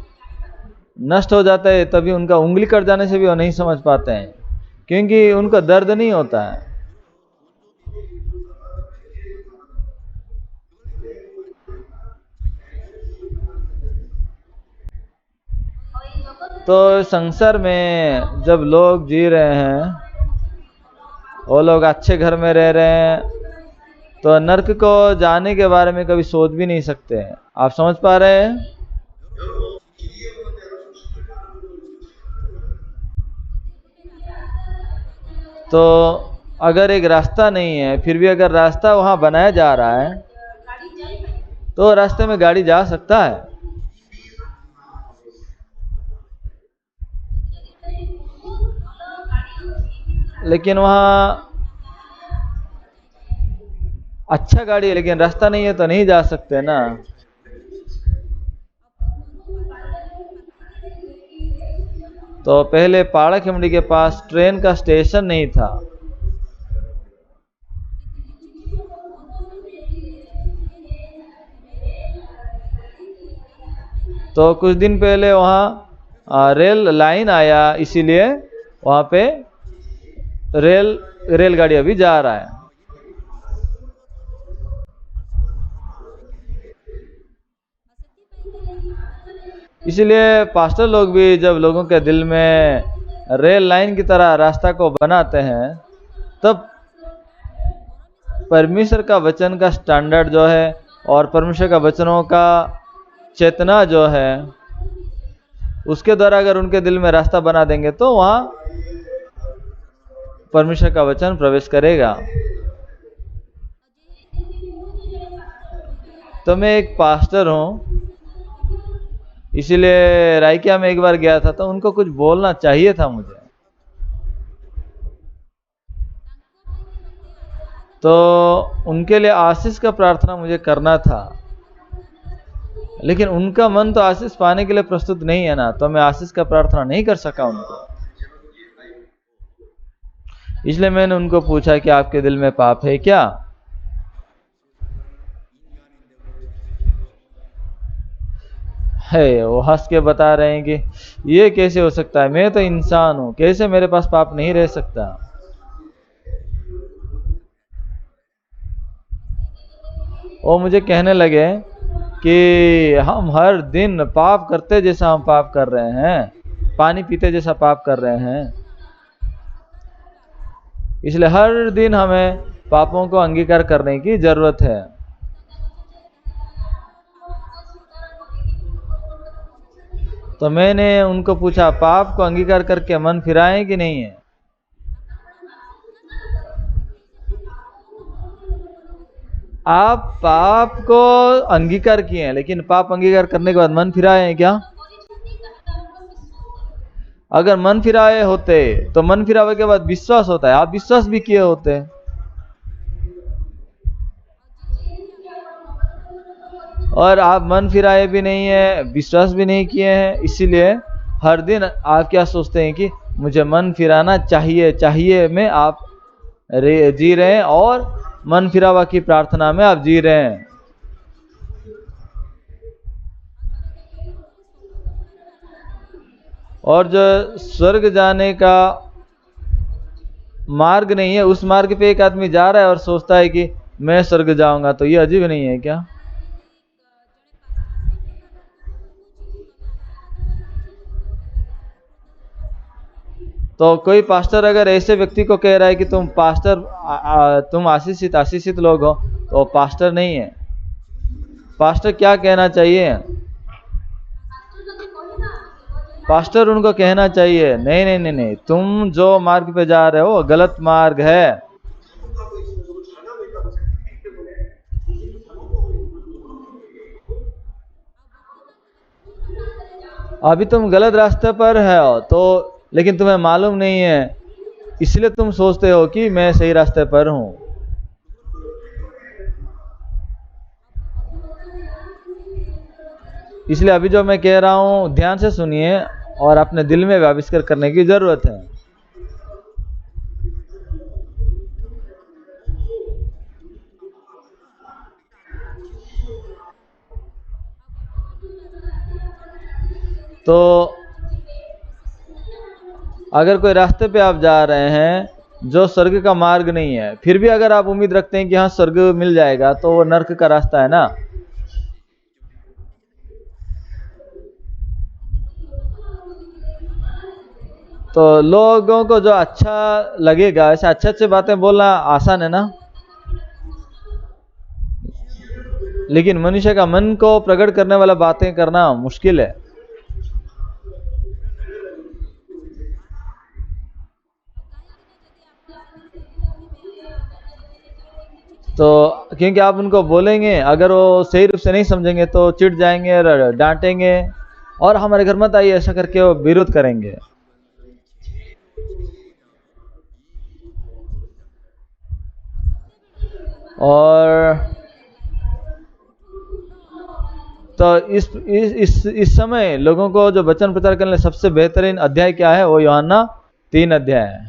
नष्ट हो जाता है तभी उनका उंगली कट जाने से भी वो नहीं समझ पाते हैं, क्योंकि उनका दर्द नहीं होता है। तो संसार में जब लोग जी रहे हैं, वो लोग अच्छे घर में रह रहे हैं, तो नरक को जाने के बारे में कभी सोच भी नहीं सकते हैं। आप समझ पा रहे हैं? तो अगर एक रास्ता नहीं है, फिर भी अगर रास्ता वहां बनाया जा रहा है, तो रास्ते में गाड़ी जा सकता है। लेकिन वहां अच्छा गाड़ी है, लेकिन रास्ता नहीं है तो नहीं जा सकते ना। तो पहले पाड़ाखिमड़ी के पास ट्रेन का स्टेशन नहीं था, तो कुछ दिन पहले वहाँ रेल लाइन आया, इसीलिए वहाँ पे रेलगाड़ी अभी जा रहा है। इसीलिए पास्टर लोग भी जब लोगों के दिल में रेल लाइन की तरह रास्ता को बनाते हैं, तब परमेश्वर का वचन का स्टैंडर्ड जो है और परमेश्वर का वचनों का चेतना जो है, उसके द्वारा अगर उनके दिल में रास्ता बना देंगे तो वहां परमेश्वर का वचन प्रवेश करेगा। तो मैं एक पास्टर हूं, इसीलिए रायकिया में एक बार गया था, तो उनको कुछ बोलना चाहिए था मुझे। तो उनके लिए आशीष का प्रार्थना मुझे करना था, लेकिन उनका मन तो आशीष पाने के लिए प्रस्तुत नहीं है ना, तो मैं आशीष का प्रार्थना नहीं कर सका उनको। इसलिए मैंने उनको पूछा कि आपके दिल में पाप है क्या? है वो हंस के बता रहे हैं कि ये कैसे हो सकता है, मैं तो इंसान हूं, कैसे मेरे पास पाप नहीं रह सकता। वो मुझे कहने लगे कि हम हर दिन पाप करते जैसा हम पाप कर रहे हैं, पानी पीते जैसा पाप कर रहे हैं, इसलिए हर दिन हमें पापों को अंगीकार करने की जरूरत है। तो मैंने उनको पूछा, पाप को अंगीकार करके मन फिराएं कि नहीं है? आप पाप को अंगीकार किए हैं, लेकिन पाप अंगीकार करने के बाद मन फिराए हैं क्या? अगर मन फिराए होते तो मन फिरावे के बाद विश्वास होता है, आप विश्वास भी किए होते। और आप मन फिराए भी नहीं है, विश्वास भी नहीं किए हैं, इसीलिए हर दिन आप क्या सोचते हैं कि मुझे मन फिराना चाहिए चाहिए में आप जी रहे हैं, और मन फिरावा की प्रार्थना में आप जी रहे हैं। और जो स्वर्ग जाने का मार्ग नहीं है, उस मार्ग पे एक आदमी जा रहा है और सोचता है कि मैं स्वर्ग जाऊंगा, तो ये अजीब नहीं है क्या? तो कोई पास्टर अगर ऐसे व्यक्ति को कह रहा है कि तुम पास्टर तुम आशीषित आशीषित लोग हो, तो पास्टर नहीं है। पास्टर क्या कहना चाहिए? पास्टर उनको कहना चाहिए, नहीं नहीं नहीं नहीं, तुम जो मार्ग पे जा रहे हो गलत मार्ग है। अभी तुम गलत रास्ते पर हो, तो लेकिन तुम्हें मालूम नहीं है, इसलिए तुम सोचते हो कि मैं सही रास्ते पर हूं। इसलिए अभी जो मैं कह रहा हूं ध्यान से सुनिए, और अपने दिल में आविष्कार करने की जरूरत है। तो अगर कोई रास्ते पे आप जा रहे हैं जो स्वर्ग का मार्ग नहीं है, फिर भी अगर आप उम्मीद रखते हैं कि हाँ स्वर्ग मिल जाएगा, तो वो नर्क का रास्ता है ना। तो लोगों को जो अच्छा लगेगा, ऐसे अच्छे अच्छे बातें बोलना आसान है ना, लेकिन मनुष्य का मन को प्रकट करने वाला बातें करना मुश्किल है। तो क्योंकि आप उनको बोलेंगे, अगर वो सही रूप से नहीं समझेंगे तो चिढ़ जाएंगे और डांटेंगे, और हमारे घर मत आइए ऐसा करके वो विरोध करेंगे। और तो इस समय लोगों को जो वचन प्रचार करने सबसे बेहतरीन अध्याय क्या है, वो यूहन्ना 3 अध्याय है।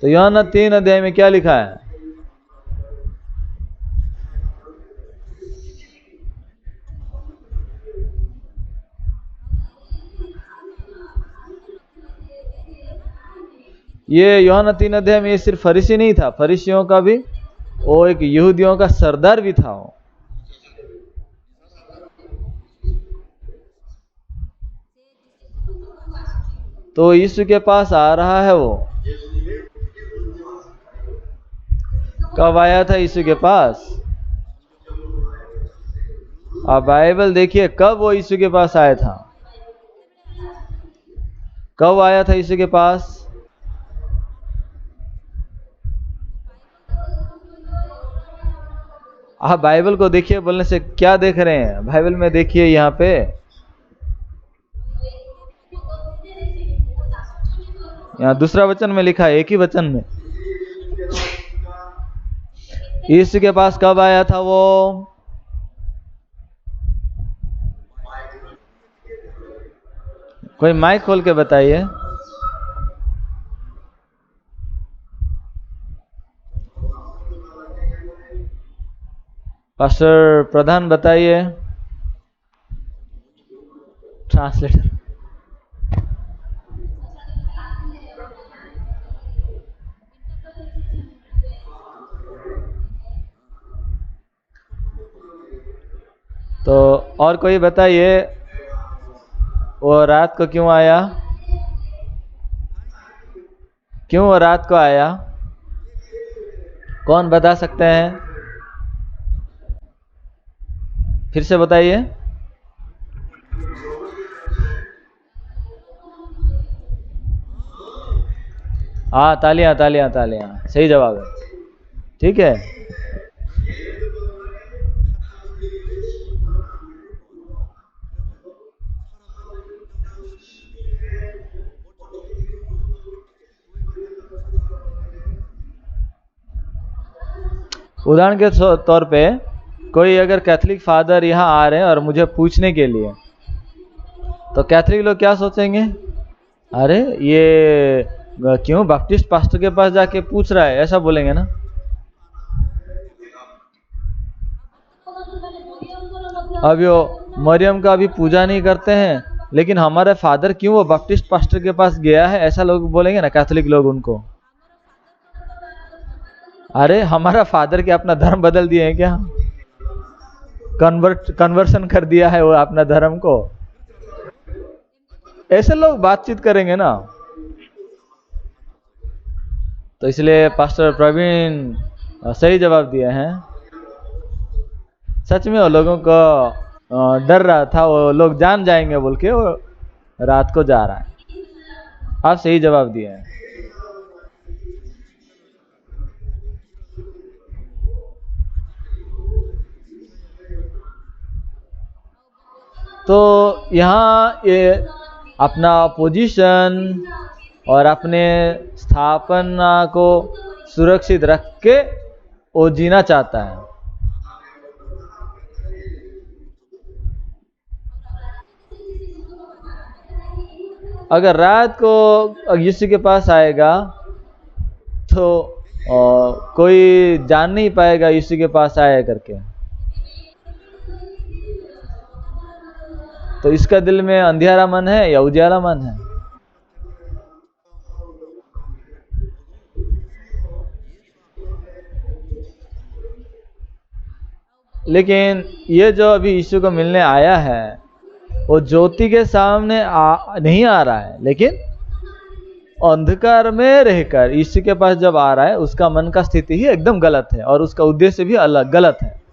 तो यूहन्ना 3 अध्याय में क्या लिखा है? ये यूहन्ना 3 अध्याय में ये सिर्फ फरीसी नहीं था, फरीसियों का भी, वो एक यहूदियों का सरदार भी था वो। तो यीशु के पास आ रहा है वो। कब आया था यीशु के पास? आप बाइबल देखिए, कब वो यीशु के पास आया था, कब आया था यीशु के पास? आप बाइबल को देखिए, बोलने से क्या देख रहे हैं? बाइबल में देखिए, यहाँ पे यहाँ दूसरा वचन में लिखा है, एक ही वचन में। यीशु के पास कब आया था वो? कोई माइक खोल के बताइए। पास्टर प्रधान बताइए, ट्रांसलेटर। तो और कोई बताइए, वो रात को क्यों आया? क्यों वो रात को आया? कौन बता सकते हैं? फिर से बताइए। हाँ, तालियां तालियां तालियां, सही जवाब है। ठीक है। उदाहरण के तौर पे कोई अगर कैथोलिक फादर यहाँ आ रहे हैं और मुझे पूछने के लिए, तो कैथोलिक लोग क्या सोचेंगे? अरे ये क्यों बैप्टिस्ट पास्टर के पास जाके पूछ रहा है, ऐसा बोलेंगे ना। अब यो मरियम का अभी पूजा नहीं करते हैं, लेकिन हमारे फादर क्यों वो बैप्टिस्ट पास्टर के पास गया है, ऐसा लोग बोलेंगे ना कैथोलिक लोग उनको। अरे हमारा फादर क्या अपना धर्म बदल दिए हैं क्या? कन्वर्शन कर दिया है वो अपना धर्म को? ऐसे लोग बातचीत करेंगे ना। तो इसलिए पास्टर प्रवीण सही जवाब दिए हैं। सच में वो लोगों को डर रहा था, वो लोग जान जाएंगे बोल के वो रात को जा रहा है। आप सही जवाब दिए हैं। तो यहाँ ये अपना पोजीशन और अपने स्थापना को सुरक्षित रख के वो जीना चाहता है। अगर रात को यीशु के पास आएगा तो कोई जान नहीं पाएगा यीशु के पास आया करके। तो इसका दिल में अंधियारा मन है या उजाला मन है? लेकिन ये जो अभी यीशु को मिलने आया है वो ज्योति के सामने नहीं आ रहा है, लेकिन अंधकार में रहकर यीशु के पास जब आ रहा है उसका मन का स्थिति ही एकदम गलत है और उसका उद्देश्य भी अलग गलत है।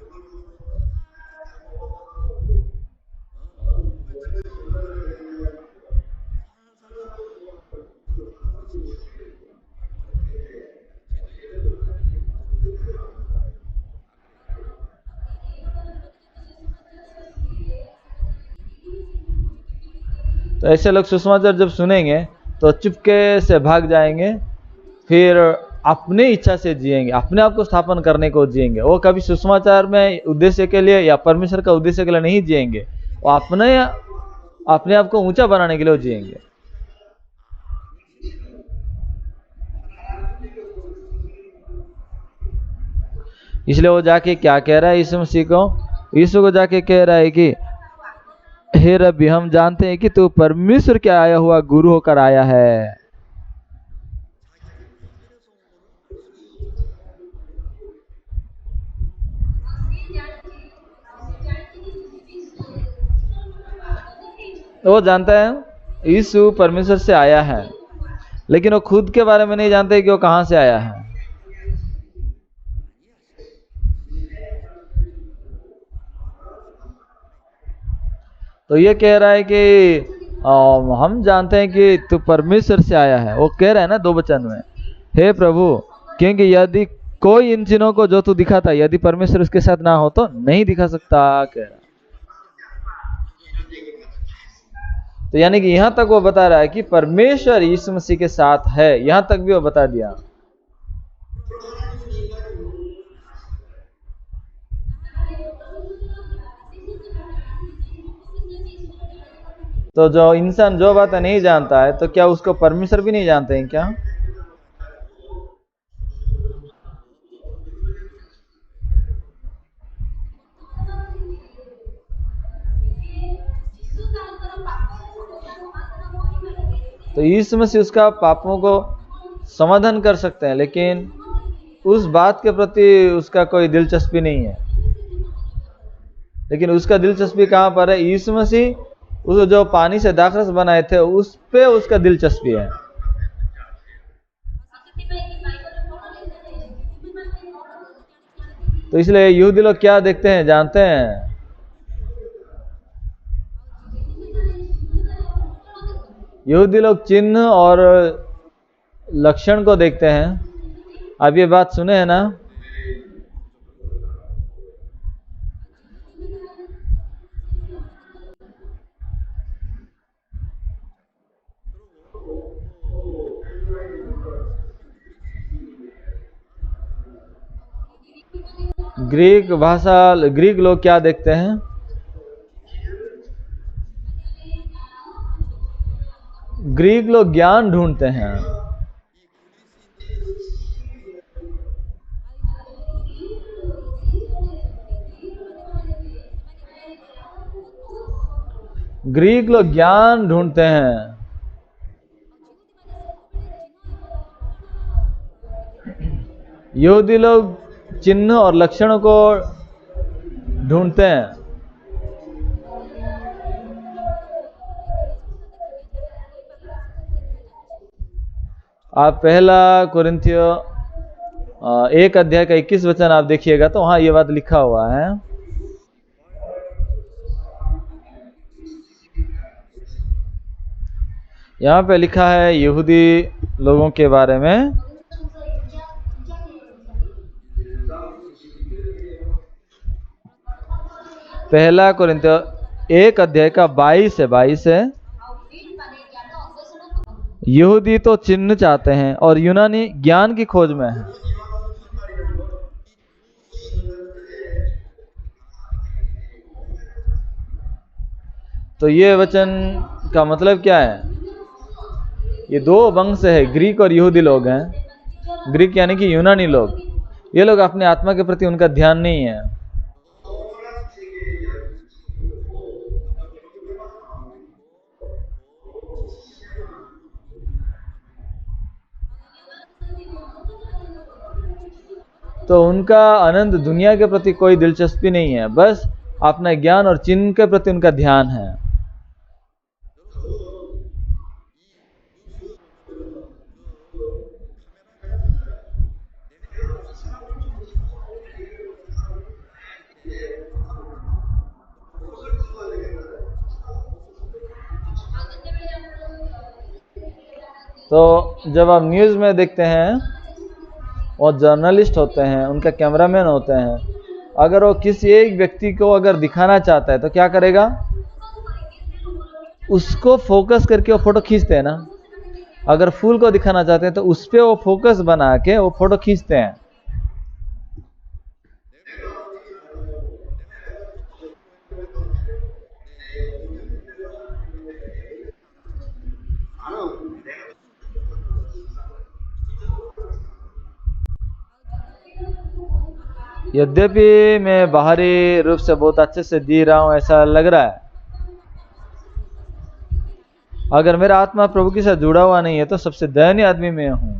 तो ऐसे लोग सुसमाचार जब सुनेंगे तो चुपके से भाग जाएंगे, फिर अपनी इच्छा से जिएंगे, अपने आप को स्थापन करने को जिएंगे। वो कभी सुसमाचार में उद्देश्य के लिए या परमेश्वर का उद्देश्य के लिए नहीं जिएंगे, वो अपने आप को ऊंचा बनाने के लिए जिएंगे। इसलिए वो जाके क्या कह रहा है यीशु मसीह को? यीशु को जाके कह रहा है कि हे रब्बी, हम जानते हैं कि तू परमेश्वर के आया हुआ गुरु होकर आया है। वो जानता है यीशु परमेश्वर से आया है, लेकिन वो खुद के बारे में नहीं जानते कि वो कहां से आया है। तो ये कह रहा है कि हम जानते हैं कि तू परमेश्वर से आया है। वो कह रहा है ना 2 वचन में, हे प्रभु, क्योंकि यदि कोई इन चिन्हों को जो तू दिखाता, यदि परमेश्वर उसके साथ ना हो तो नहीं दिखा सकता, कह रहा। तो यानी कि यहां तक वो बता रहा है कि परमेश्वर यीशु मसीह के साथ है, यहां तक भी वो बता दिया। तो जो इंसान जो बात नहीं जानता है, तो क्या उसको परमेश्वर भी नहीं जानते हैं क्या? तो यीशु मसीह उसका पापों को समाधान कर सकते हैं, लेकिन उस बात के प्रति उसका कोई दिलचस्पी नहीं है। लेकिन उसका दिलचस्पी कहां पर है? यीशु मसीह उस जो पानी से दाखरस बनाए थे उस पे उसका दिलचस्पी है। तो इसलिए यहूदी लोग क्या देखते हैं जानते हैं? यहूदी लोग चिन्ह और लक्षण को देखते हैं। आप ये बात सुने हैं ना? ग्रीक लोग क्या देखते हैं? ग्रीक लोग ज्ञान ढूंढते हैं। ग्रीक लोग ज्ञान ढूंढते हैं। यहूदी लोग चिन्ह और लक्षणों को ढूंढते हैं। आप पहला कुरिन्थियों 1 अध्याय का 21 वचन आप देखिएगा तो वहां ये बात लिखा हुआ है। यहाँ पे लिखा है यहूदी लोगों के बारे में, पहला कुरिन्थियों 1 अध्याय का 22 है। यहूदी तो चिन्ह चाहते हैं और यूनानी ज्ञान की खोज में है। तो ये वचन का मतलब क्या है? ये 2 वंश है, ग्रीक और यहूदी लोग हैं। ग्रीक यानी कि यूनानी लोग, ये लोग अपने आत्मा के प्रति उनका ध्यान नहीं है। तो उनका अनंत दुनिया के प्रति कोई दिलचस्पी नहीं है, बस अपना ज्ञान और चिन्ह के प्रति उनका ध्यान है। तो जब आप न्यूज़ में देखते हैं और जर्नलिस्ट होते हैं, उनका कैमरामैन होते हैं, अगर वो किसी एक व्यक्ति को अगर दिखाना चाहता है तो क्या करेगा? उसको फोकस करके वो फोटो खींचते हैं ना। अगर फूल को दिखाना चाहते हैं तो उस पे वो फोकस बना के वो फोटो खींचते हैं। यद्यपि मैं बाहरी रूप से बहुत अच्छे से जी रहा हूं ऐसा लग रहा है, अगर मेरा आत्मा प्रभु के साथ जुड़ा हुआ नहीं है तो सबसे दयनीय आदमी मैं हूं।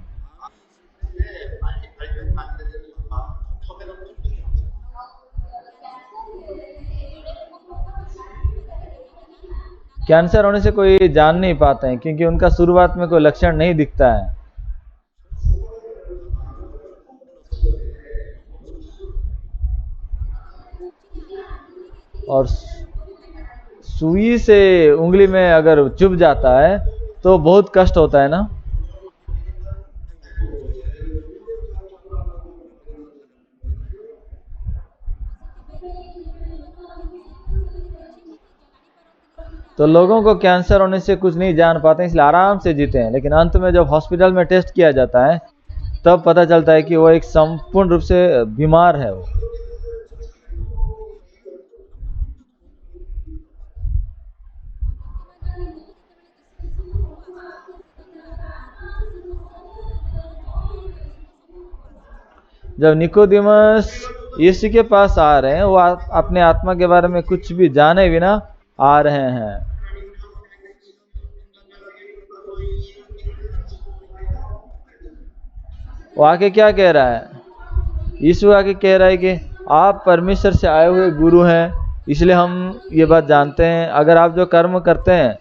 कैंसर होने से कोई जान नहीं पाते हैं क्योंकि उनका शुरुआत में कोई लक्षण नहीं दिखता है। और सुई से उंगली में अगर चुभ जाता है तो बहुत कष्ट होता है ना। तो लोगों को कैंसर होने से कुछ नहीं जान पाते, इसलिए आराम से जीते हैं, लेकिन अंत में जब हॉस्पिटल में टेस्ट किया जाता है तब पता चलता है कि वो एक संपूर्ण रूप से बीमार है। वो जब निकोदेमस यीशु के पास आ रहे हैं, वो अपने आत्मा के बारे में कुछ भी जाने बिना आ रहे हैं। वो आके क्या कह रहा है? यीशु आके कह रहा है कि आप परमेश्वर से आए हुए गुरु हैं, इसलिए हम ये बात जानते हैं। अगर आप जो कर्म करते हैं,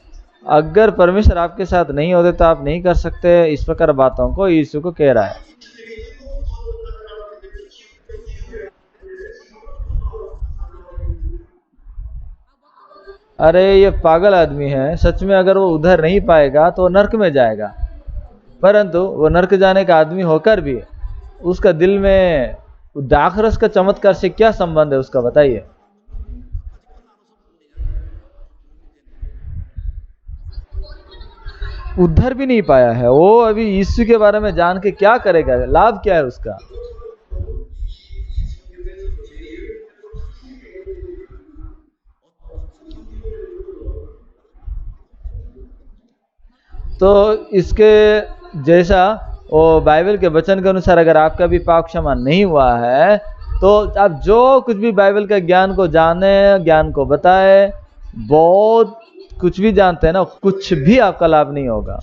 अगर परमेश्वर आपके साथ नहीं होते तो आप नहीं कर सकते। इस प्रकार बातों को यीशु को कह रहा है। अरे ये पागल आदमी है, सच में अगर वो उधर नहीं पाएगा तो नरक में जाएगा। परंतु वो नरक जाने का आदमी होकर भी उसका दिल में दाखरस का चमत्कार से क्या संबंध है उसका, बताइए। उधर भी नहीं पाया है वो, अभी यीशु के बारे में जान के क्या करेगा? लाभ क्या है उसका? तो इसके जैसा वो बाइबल के वचन के अनुसार अगर आपका भी पाप क्षमा नहीं हुआ है तो आप जो कुछ भी बाइबल का ज्ञान को जाने, ज्ञान को बताए, बहुत कुछ भी जानते हैं ना, कुछ भी आपका लाभ नहीं होगा।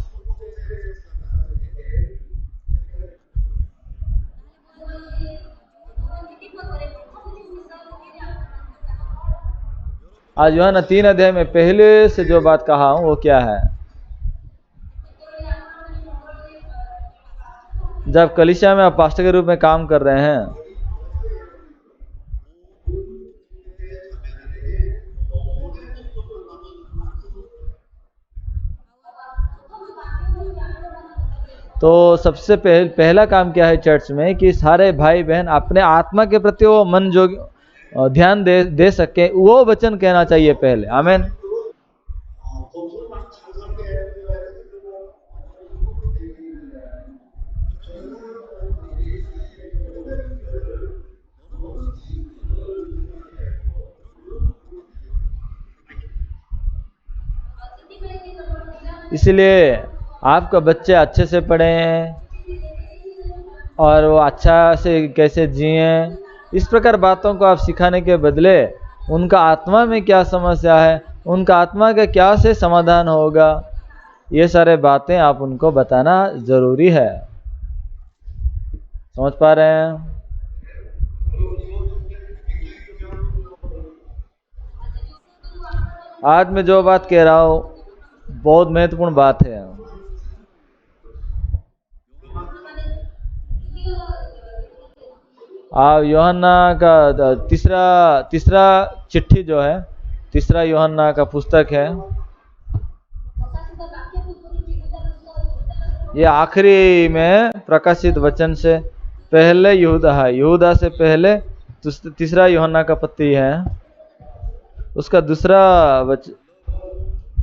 आज यूहन्ना 3 अध्याय में पहले से जो बात कहा हूं वो क्या है? जब कलीसिया में आप पास्टर के रूप में काम कर रहे हैं, तो सबसे पहला काम क्या है चर्च में कि सारे भाई बहन अपने आत्मा के प्रति वो मन जो ध्यान दे सके, वो वचन कहना चाहिए पहले। आमीन। इसलिए आपका बच्चे अच्छे से पढ़ें और वो अच्छा से कैसे जिए, इस प्रकार बातों को आप सिखाने के बदले उनका आत्मा में क्या समस्या है, उनका आत्मा का क्या से समाधान होगा, ये सारे बातें आप उनको बताना जरूरी है। समझ पा रहे हैं? आज मैं जो बात कह रहा हूँ बहुत महत्वपूर्ण बात है। आप यूहन्ना का तीसरा तीसरा चिट्ठी जो है, तीसरा यूहन्ना का पुस्तक है, ये आखिरी में प्रकाशित वचन से पहले यहूदा है, यहूदा से पहले तीसरा यूहन्ना का पत्री है, उसका दूसरा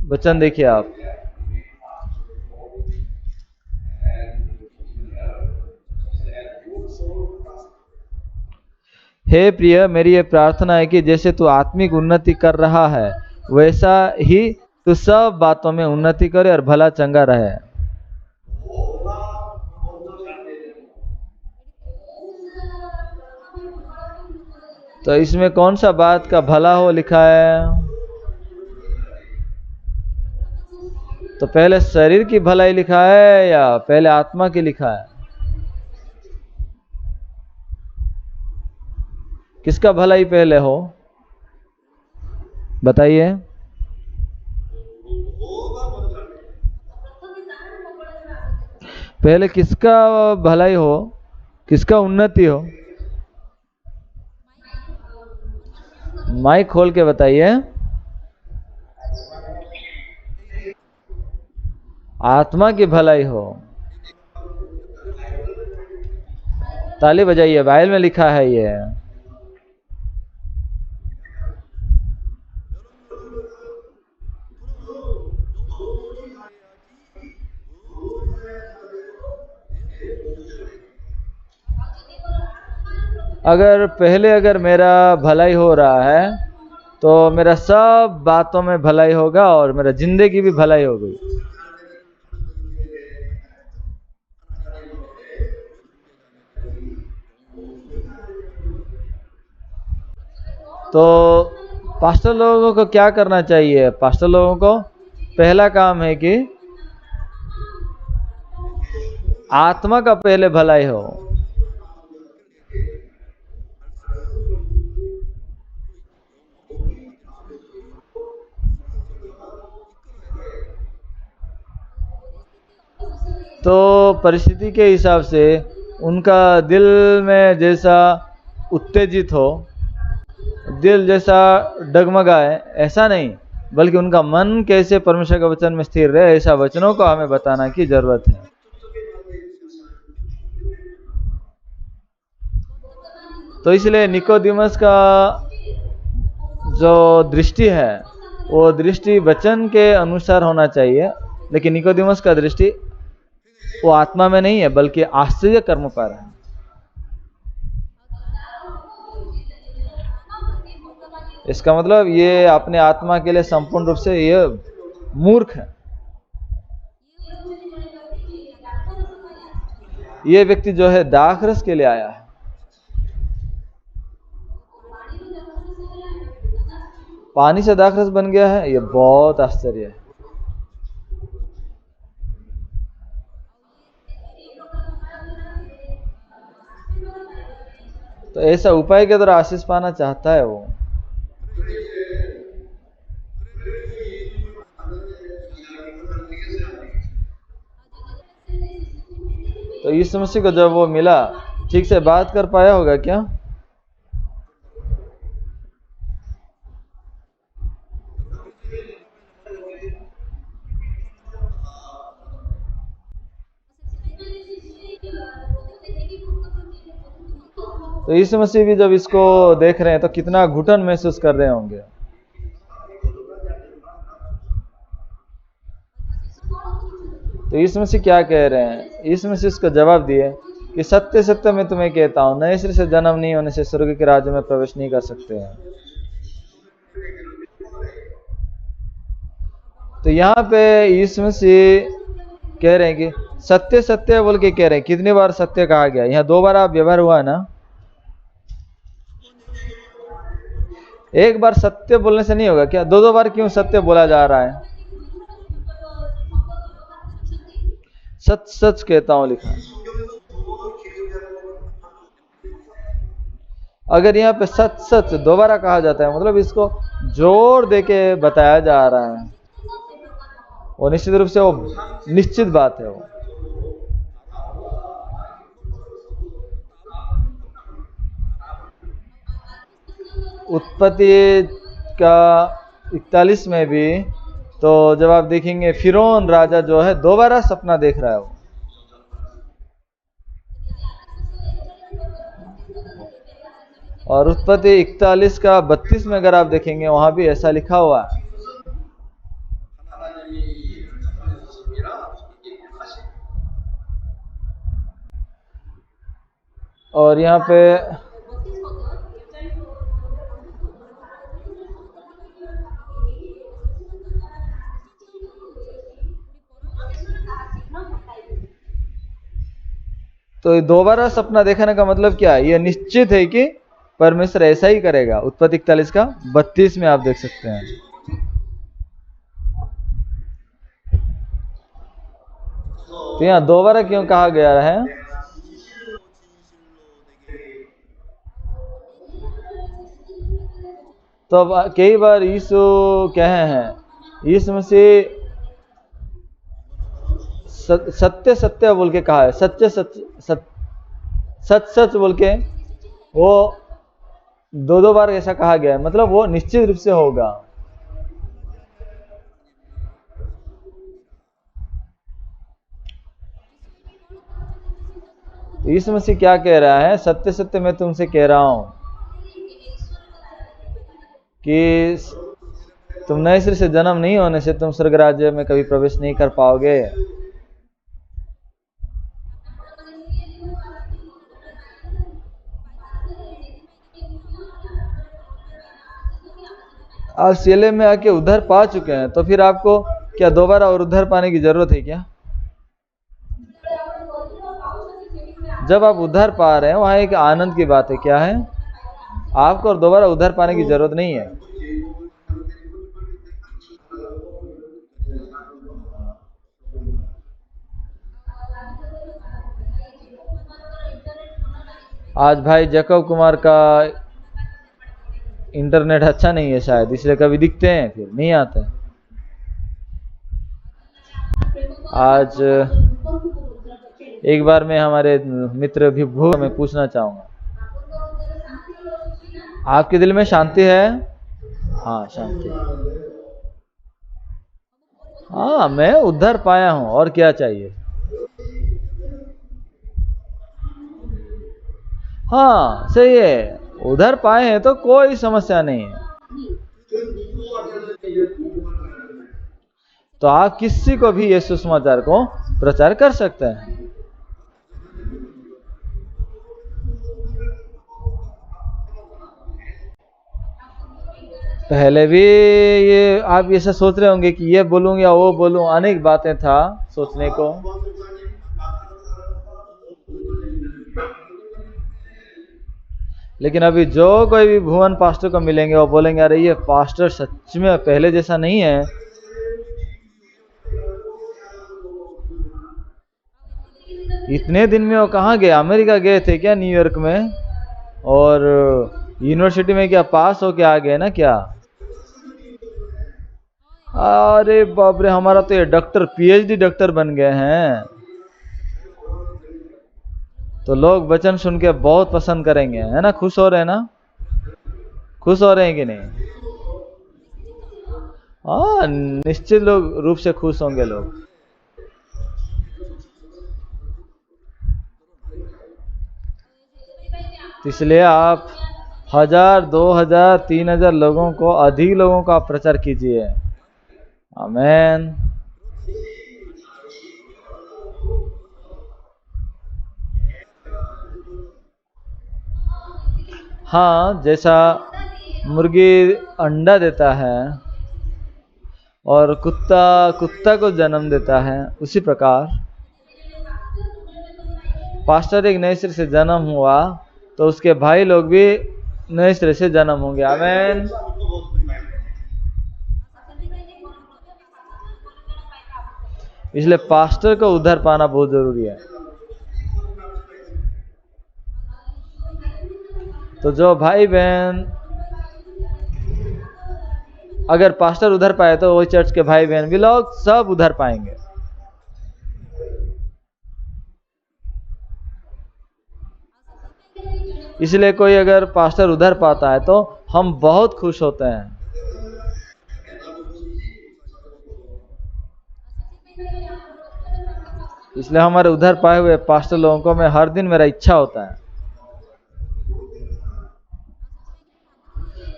वचन देखिए आप। हे प्रिय, मेरी ये प्रार्थना है कि जैसे तू आत्मिक उन्नति कर रहा है वैसा ही तू सब बातों में उन्नति करे और भला चंगा रहे। तो इसमें कौन सा बात का भला हो लिखा है? तो पहले शरीर की भलाई लिखा है या पहले आत्मा की लिखा है? किसका भलाई पहले हो बताइए। पहले किसका भलाई हो, किसका उन्नति हो? माइक खोल के बताइए। आत्मा की भलाई हो। ताली बजाइए, बाइबल में लिखा है ये। अगर मेरा भलाई हो रहा है तो मेरा सब बातों में भलाई होगा और मेरा जिंदगी भी भलाई होगी। तो पास्टर लोगों को क्या करना चाहिए? पास्टर लोगों को पहला काम है कि आत्मा का पहले भलाई हो। तो परिस्थिति के हिसाब से उनका दिल में जैसा उत्तेजित हो, दिल जैसा डगमगाए, ऐसा नहीं, बल्कि उनका मन कैसे परमेश्वर के वचन में स्थिर रहे, ऐसा वचनों को हमें बताना की जरूरत है। तो इसलिए निकोदिमस का जो दृष्टि है वो दृष्टि वचन के अनुसार होना चाहिए, लेकिन निकोदिमस का दृष्टि वो आत्मा में नहीं है बल्कि आश्चर्य कर्म पर है। इसका मतलब ये अपने आत्मा के लिए संपूर्ण रूप से ये मूर्ख है। ये व्यक्ति जो है दाखरस के लिए आया है। पानी से दाखरस बन गया है, ये बहुत आश्चर्य है। तो ऐसा उपाय के द्वारा आशीष पाना चाहता है वो। तो यीशु मसीह को जब वो मिला, ठीक से बात कर पाया होगा क्या? तो यीशु मसीह भी जब इसको देख रहे हैं तो कितना घुटन महसूस कर रहे होंगे। तो यीशु मसीह क्या कह रहे हैं? यीशु मसीह उसको जवाब दिए कि सत्य सत्य मैं तुम्हें कहता हूं, नए सिरे से जन्म नहीं होने से स्वर्ग के राज्य में प्रवेश नहीं कर सकते हैं। तो यहाँ पे यीशु मसीह कह रहे हैं कि सत्य सत्य बोल के कह रहे हैं। कितनी बार सत्य कहा गया? यहाँ 2 बार आप व्यवहार हुआ है ना। एक बार सत्य बोलने से नहीं होगा क्या? 2 बार क्यों सत्य बोला जा रहा है? सच सच कहता हूं लिखा। अगर यहाँ पे सच सच दोबारा कहा जाता है मतलब इसको जोर दे के बताया जा रहा है, वो निश्चित रूप से वो निश्चित बात है वो। उत्पत्ति का 41 में भी तो जब आप देखेंगे फिरौन राजा जो है दोबारा सपना देख रहा है वो। और उत्पत्ति 41 का 32 में अगर आप देखेंगे वहां भी ऐसा लिखा हुआ है। और यहाँ पे तो दोबारा सपना देखने का मतलब क्या है, ये निश्चित है कि परमेश्वर ऐसा ही करेगा। उत्पत्ति 41 का 32 में आप देख सकते हैं। तो यहाँ दोबारा क्यों कहा गया है? तो अब कई बार यीशु कहे हैं, यीशु मसीह सत्य सत्य बोल के कहा है, सच्चे सच सच सच सच बोल के वो दो बार ऐसा कहा गया है, मतलब वो निश्चित रूप से होगा। तो यीशु मसीह क्या कह रहा है? सत्य सत्य मैं तुमसे कह रहा हूं कि तुम नए सिरे से जन्म नहीं होने से तुम स्वर्ग राज्य में कभी प्रवेश नहीं कर पाओगे। आप सीले में आके उद्धार पा चुके हैं तो फिर आपको क्या दोबारा और उद्धार पाने की जरूरत है क्या? जब आप उद्धार पा रहे हैं वहां एक आनंद की बात है, क्या है? आपको और दोबारा उद्धार पाने की जरूरत नहीं है। आज भाई जैकब कुमार का इंटरनेट अच्छा नहीं है शायद, इसलिए कभी दिखते हैं फिर नहीं आते। आज एक बार मैं हमारे मित्र विभू में पूछना चाहूंगा, आपके दिल में शांति है? हाँ शांति। हाँ मैं उद्धार पाया हूं, और क्या चाहिए? हाँ सही है, उधर पाए हैं तो कोई समस्या नहीं है। तो आप किसी को भी ये सुसमाचार को प्रचार कर सकते हैं। पहले भी ये आप ऐसा सोच रहे होंगे कि ये बोलूं या वो बोलूं, अनेक बातें था सोचने को। लेकिन अभी जो कोई भी भुवन पास्टर को मिलेंगे वो बोलेंगे अरे ये पास्टर सच में पहले जैसा नहीं है। इतने दिन में वो कहाँ गए? अमेरिका गए थे क्या? न्यूयॉर्क में? और यूनिवर्सिटी में क्या पास होके आ गए ना क्या? अरे बाप रे, हमारा तो ये डॉक्टर पीएचडी डॉक्टर बन गए हैं। तो लोग वचन सुन के बहुत पसंद करेंगे, है ना? खुश हो रहे हैं ना? खुश हो रहे हैं कि नहीं? हाँ निश्चित लोग रूप से खुश होंगे लोग। इसलिए आप 1000, 2000, 3000 लोगों को, अधिक लोगों का प्रचार कीजिए। आमेन। हाँ जैसा मुर्गी अंडा देता है और कुत्ता कुत्ता को जन्म देता है, उसी प्रकार पास्टर एक नए सिरे से जन्म हुआ तो उसके भाई लोग भी नए सिरे से जन्म होंगे। आमेन। इसलिए पास्टर को उद्धार पाना बहुत जरूरी है। तो जो भाई बहन अगर पास्टर उधर पाए तो वही चर्च के भाई बहन भी लोग सब उधर पाएंगे। इसलिए कोई अगर पास्टर उधर पाता है तो हम बहुत खुश होते हैं। इसलिए हमारे उधर पाए हुए पास्टर लोगों को मैं हर दिन मेरा इच्छा होता है।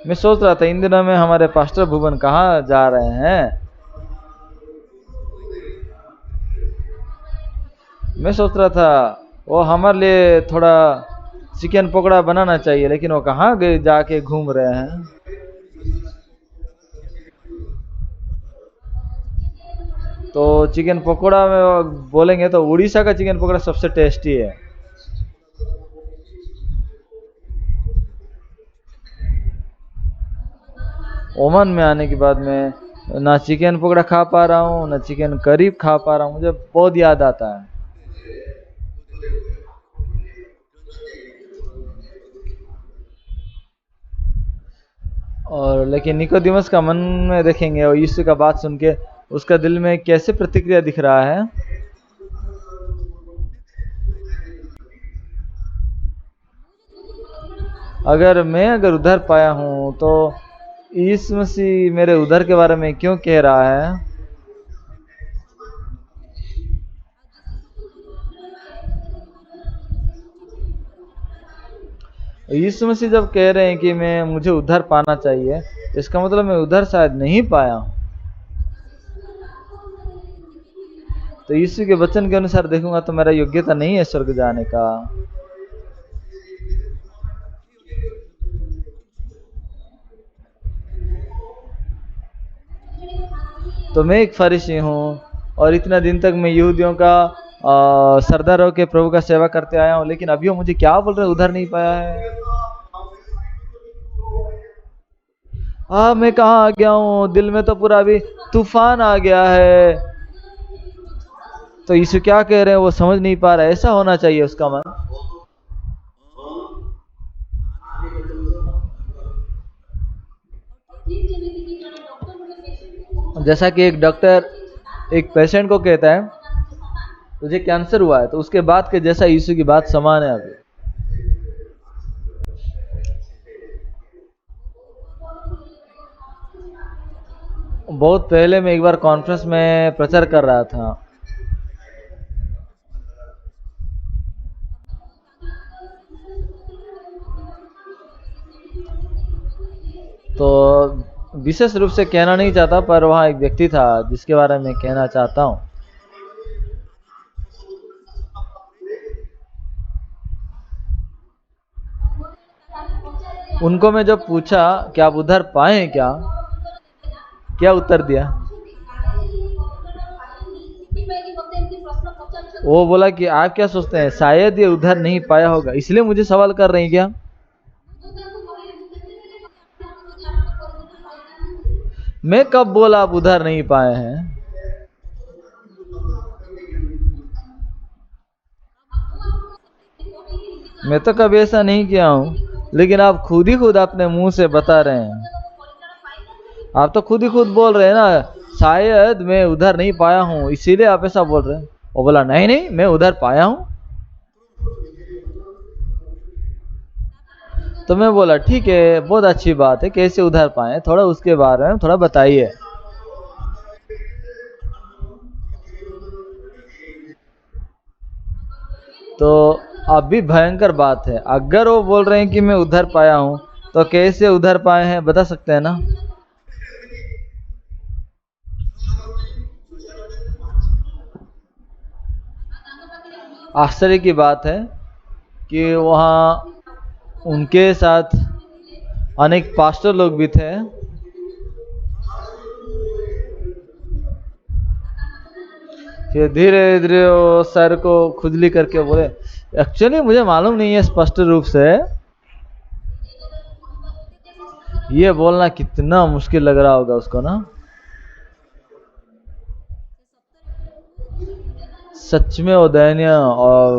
मैं सोच रहा था इन दिनों में हमारे पास्टर भुवन कहाँ जा रहे हैं। मैं सोच रहा था वो हमारे लिए थोड़ा चिकन पकौड़ा बनाना चाहिए, लेकिन वो कहाँ गए जाके घूम रहे हैं। तो चिकन पकौड़ा में बोलेंगे तो उड़ीसा का चिकन पकौड़ा सबसे टेस्टी है। ओमान में आने के बाद में ना चिकन पकौड़ा खा पा रहा हूँ ना चिकन करी खा पा रहा हूँ। मुझे बहुत याद आता है। और लेकिन निकोदिमस का मन में देखेंगे और यीशु का बात सुन के उसका दिल में कैसे प्रतिक्रिया दिख रहा है। अगर उधर पाया हूं तो यीशु मसीह मेरे उधर के बारे में क्यों कह रहा है। यीशु मसीह जब कह रहे हैं कि मुझे उधर पाना चाहिए, इसका मतलब मैं उधर शायद नहीं पाया हूं। तो यीशु के वचन के अनुसार देखूंगा तो मेरा योग्यता नहीं है स्वर्ग जाने का। तो मैं एक फरीसी हूँ और इतना दिन तक मैं यहूदियों का सरदार होकर प्रभु का सेवा करते आया हूँ, लेकिन अभी वो मुझे क्या बोल रहे हैं उधर नहीं पाया है। मैं कहाँ आ गया हूँ, दिल में तो पूरा अभी तूफान आ गया है। तो यीशु क्या कह रहे हैं वो समझ नहीं पा रहा है। ऐसा होना चाहिए उसका मन। जैसा कि एक डॉक्टर एक पेशेंट को कहता है तुझे कैंसर हुआ है, तो उसके बाद के जैसा यीशु की बात समान है। अभी बहुत पहले मैं एक बार कॉन्फ्रेंस में प्रचार कर रहा था, तो विशेष रूप से कहना नहीं चाहता, पर वहाँ एक व्यक्ति था जिसके बारे में कहना चाहता हूँ। उनको मैं जब पूछा कि आप उधर पाए क्या उत्तर दिया। वो बोला कि आप क्या सोचते हैं, शायद ये उधर नहीं पाया होगा इसलिए मुझे सवाल कर रहे हैं क्या। मैं कब बोला आप उधर नहीं पाए हैं। मैं तो कभी ऐसा नहीं किया हूं, लेकिन आप खुद ही खुद अपने मुंह से बता रहे हैं। आप तो खुद ही खुद बोल रहे हैं ना, शायद मैं उधर नहीं पाया हूं इसीलिए आप ऐसा बोल रहे हैं। वो बोला नहीं नहीं मैं उधर पाया हूं। तो मैं बोला ठीक है, बहुत अच्छी बात है, कैसे उधर पाए थोड़ा उसके बारे में थोड़ा बताइए। तो अब भी भयंकर बात है, अगर वो बोल रहे हैं कि मैं उधर पाया हूं तो कैसे उधर पाए हैं बता सकते हैं ना। आश्चर्य की बात है कि वहाँ उनके साथ अनेक पास्टर लोग भी थे। फिर धीरे धीरे वो सर को खुजली करके बोले एक्चुअली मुझे मालूम नहीं है स्पष्ट रूप से। ये बोलना कितना मुश्किल लग रहा होगा उसको ना। सच में वो दयनीय और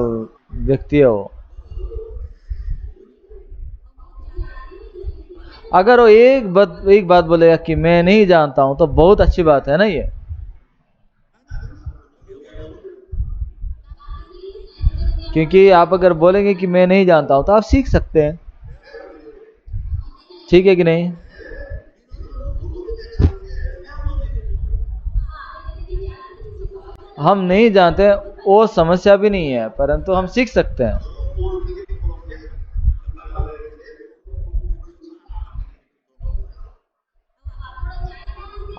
व्यक्ति है वो। अगर वो एक बात बोलेगा कि मैं नहीं जानता हूं, तो बहुत अच्छी बात है ना ये। क्योंकि आप अगर बोलेंगे कि मैं नहीं जानता हूं, तो आप सीख सकते हैं। ठीक है कि नहीं? हम नहीं जानते, वो समस्या भी नहीं है, परंतु हम सीख सकते हैं।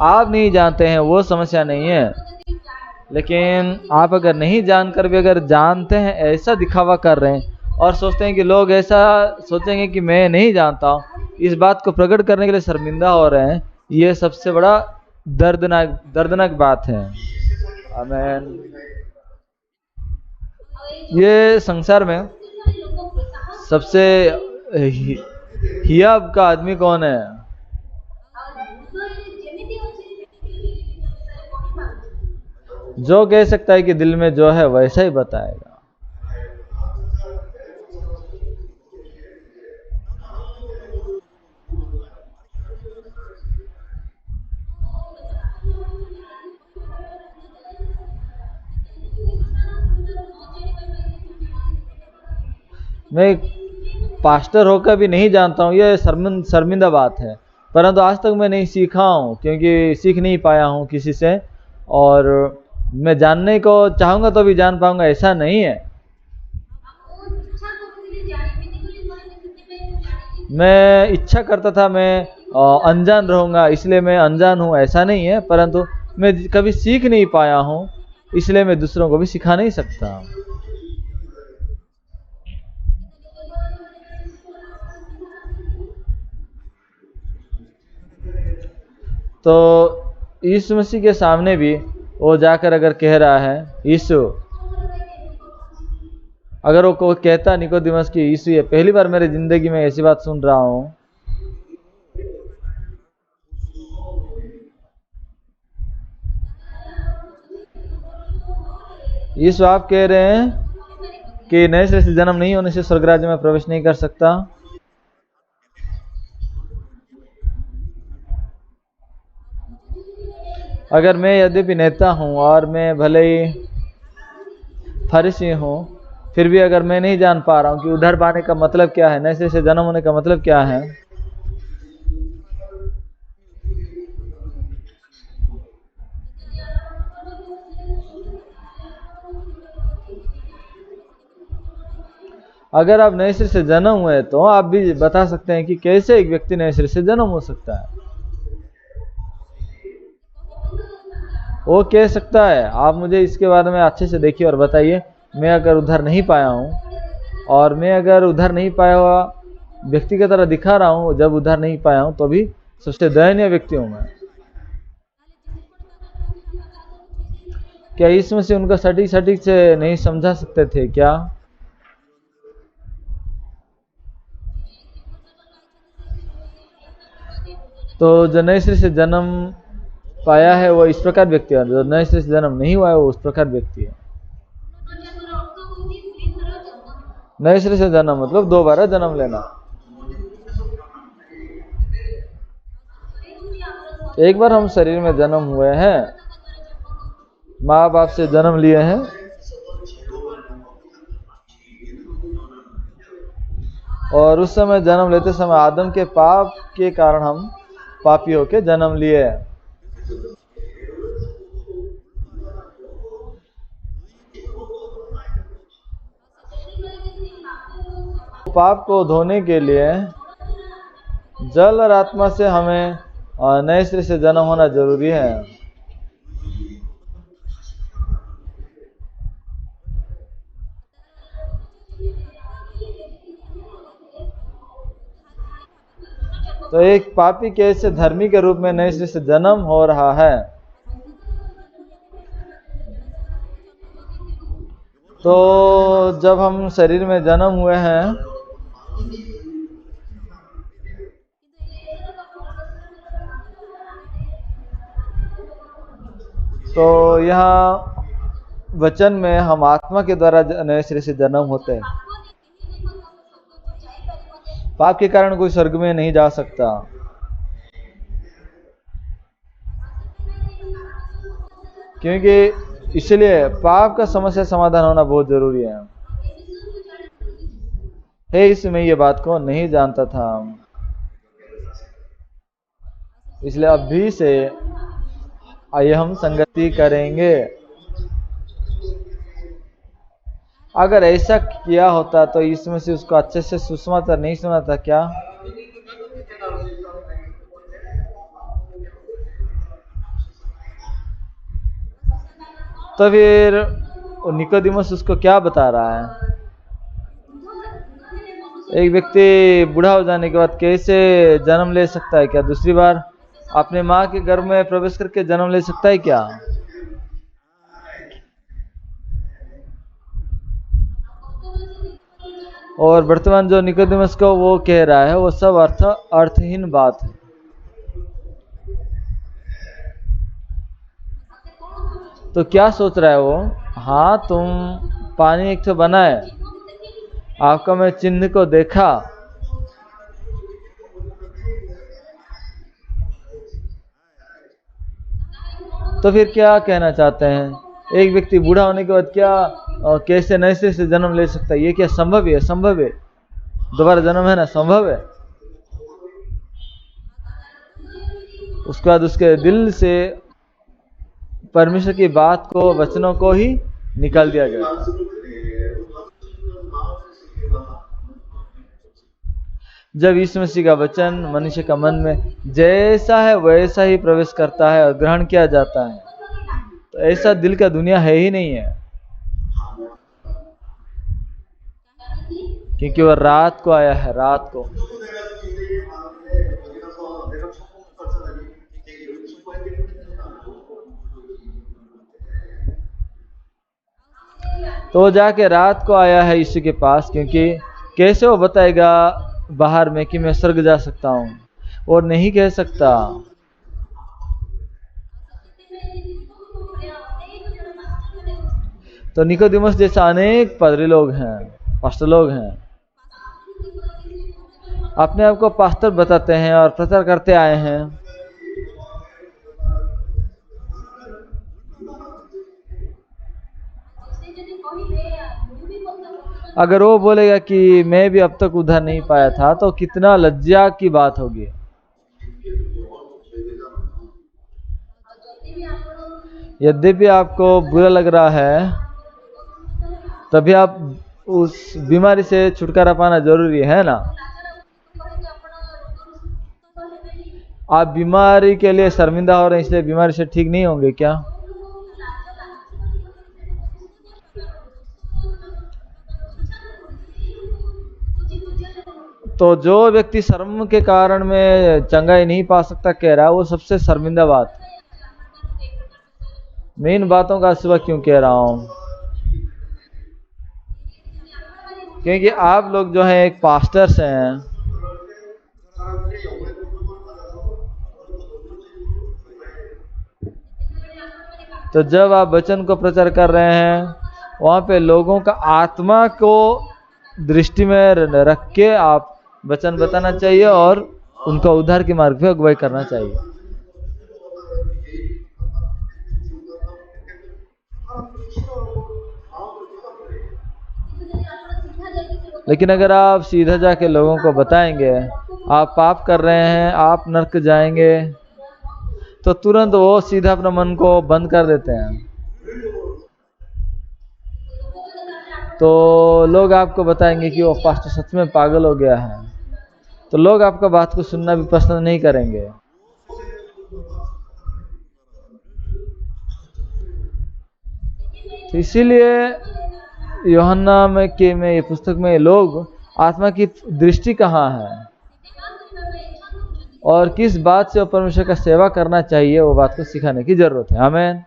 आप नहीं जानते हैं वो समस्या नहीं है, लेकिन आप अगर नहीं जानकर भी अगर जानते हैं, ऐसा दिखावा कर रहे हैं और सोचते हैं कि लोग ऐसा सोचेंगे कि मैं नहीं जानता हूँ, इस बात को प्रकट करने के लिए शर्मिंदा हो रहे हैं, ये सबसे बड़ा दर्दनाक बात है। आमीन। ये संसार में सबसे हियाब का आदमी कौन है? जो कह सकता है कि दिल में जो है वैसा ही बताएगा। मैं पास्टर होकर भी नहीं जानता हूँ, ये शर्मिंदा बात है, परंतु आज तक मैं नहीं सीखा हूँ, क्योंकि सीख नहीं पाया हूँ किसी से। और मैं जानने को चाहूँगा तो भी जान पाऊंगा ऐसा नहीं है। मैं इच्छा करता था मैं अनजान रहूँगा, इसलिए मैं अनजान हूँ, ऐसा नहीं है, परंतु मैं कभी सीख नहीं पाया हूँ, इसलिए मैं दूसरों को भी सिखा नहीं सकता। तो यीशु मसीह के सामने भी वो जाकर अगर कह रहा है यीशु, अगर वो को कहता निकोदेमस की यीशु ये पहली बार मेरी जिंदगी में ऐसी बात सुन रहा हूँ, यीशु आप कह रहे हैं कि नए सिरे से जन्म नहीं होने से स्वर्ग राज्य में प्रवेश नहीं कर सकता। अगर मैं यद्यपि नेता हूँ और मैं भले ही फरीसी हूँ, फिर भी अगर मैं नहीं जान पा रहा हूँ कि उद्धार पाने का मतलब क्या है, नए सिरे से जन्म होने का मतलब क्या है, अगर आप नए सिरे से जन्म हुए तो आप भी बता सकते हैं कि कैसे एक व्यक्ति नए सिरे से जन्म हो सकता है। वो कह सकता है आप मुझे इसके बारे में अच्छे से देखिए और बताइए, मैं अगर उद्धार नहीं पाया हूँ और मैं अगर उद्धार नहीं पाया हुआ व्यक्ति की तरह दिखा रहा हूँ, जब उद्धार नहीं पाया हूँ तो भी सबसे दयनीय व्यक्ति हूँ मैं। क्या इसमें से उनका सटीक से नहीं समझा सकते थे क्या? तो जो नए सिरे से जन्म पाया है वो इस प्रकार व्यक्ति है, जो नए सिरे से जन्म नहीं हुआ है वो उस प्रकार व्यक्ति है। नए सिरे से जन्म मतलब दोबारा जन्म लेना। एक बार हम शरीर में जन्म हुए हैं, माँ बाप से जन्म लिए हैं, और उस समय जन्म लेते समय आदम के पाप के कारण हम पापी होके जन्म लिए। पाप को धोने के लिए जल और आत्मा से हमें नए सिरे से जन्म होना जरूरी है। तो एक पापी कैसे धर्मी के रूप में नए सिरे से जन्म हो रहा है? तो जब हम शरीर में जन्म हुए हैं, तो यहाँ वचन में हम आत्मा के द्वारा नए सिरे से जन्म होते हैं, पाप के कारण कोई स्वर्ग में नहीं जा सकता। क्योंकि इसलिए पाप का समस्या समाधान होना बहुत जरूरी है। इसमें ये बात को नहीं जानता था, इसलिए अभी से आइए हम संगति करेंगे। अगर ऐसा किया होता तो इसमें से उसको अच्छे से सुसमाचार नहीं सुना था क्या? तो फिर निकोदेमुस उसको क्या बता रहा है? एक व्यक्ति बूढ़ा हो जाने के बाद कैसे जन्म ले सकता है? क्या दूसरी बार अपने माँ के गर्भ में प्रवेश करके जन्म ले सकता है क्या? और वर्तमान जो निकोदेमुस को वो कह रहा है वो सब अर्थहीन बात है। तो क्या सोच रहा है वो? हाँ, तुम पानी एक तो बनाए, आपका मैं चिन्ह को देखा, तो फिर क्या कहना चाहते हैं? एक व्यक्ति बूढ़ा होने के बाद क्या कैसे नए सिरे से जन्म ले सकता है? ये क्या संभव है? संभव है, दोबारा जन्म है ना, संभव है। उसके बाद उसके दिल से परमेश्वर की बात को, वचनों को ही निकाल दिया गया था। जब यीशु मसीह का वचन मनुष्य का मन में जैसा है वैसा ही प्रवेश करता है और ग्रहण किया जाता है, तो ऐसा दिल का दुनिया है ही नहीं है। क्योंकि वह रात को आया है, रात को। तो जाके रात को आया है यीशु के पास, क्योंकि कैसे वो बताएगा बाहर में कि मैं स्वर्ग जा सकता हूं? और नहीं कह सकता। तो निकोदेमुस जैसा अनेक पादरी लोग हैं, पास्टर लोग हैं, अपने आप को पास्टर बताते हैं और प्रचार करते आए हैं। अगर वो बोलेगा कि मैं भी अब तक उद्धार नहीं पाया था, तो कितना लज्जा की बात होगी। यद्यपि आपको बुरा लग रहा है, तभी आप उस बीमारी से छुटकारा पाना जरूरी है ना। आप बीमारी के लिए शर्मिंदा हो रहे हैं, इसलिए बीमारी से ठीक नहीं होंगे क्या? तो जो व्यक्ति शर्म के कारण में चंगाई नहीं पा सकता कह रहा है, वो सबसे शर्मिंदा बात। मैं इन बातों का सिवा क्यों कह रहा हूं? क्योंकि आप लोग जो है एक पास्टर्स हैं, तो जब आप वचन को प्रचार कर रहे हैं, वहां पे लोगों का आत्मा को दृष्टि में रख के आप वचन बताना चाहिए और उनका उद्धार के मार्ग पे अगुवाई करना चाहिए। लेकिन अगर आप सीधा जाके लोगों को बताएंगे आप पाप कर रहे हैं, आप नरक जाएंगे, तो तुरंत वो सीधा अपना मन को बंद कर देते हैं। तो लोग आपको बताएंगे कि वो पास्टर सच में पागल हो गया है, तो लोग आपका बात को सुनना भी पसंद नहीं करेंगे। तो इसीलिए यूहन्ना में ये पुस्तक में लोग आत्मा की दृष्टि कहाँ है और किस बात से वो परमेश्वर का सेवा करना चाहिए, वो बात को सिखाने की जरूरत है। आमीन।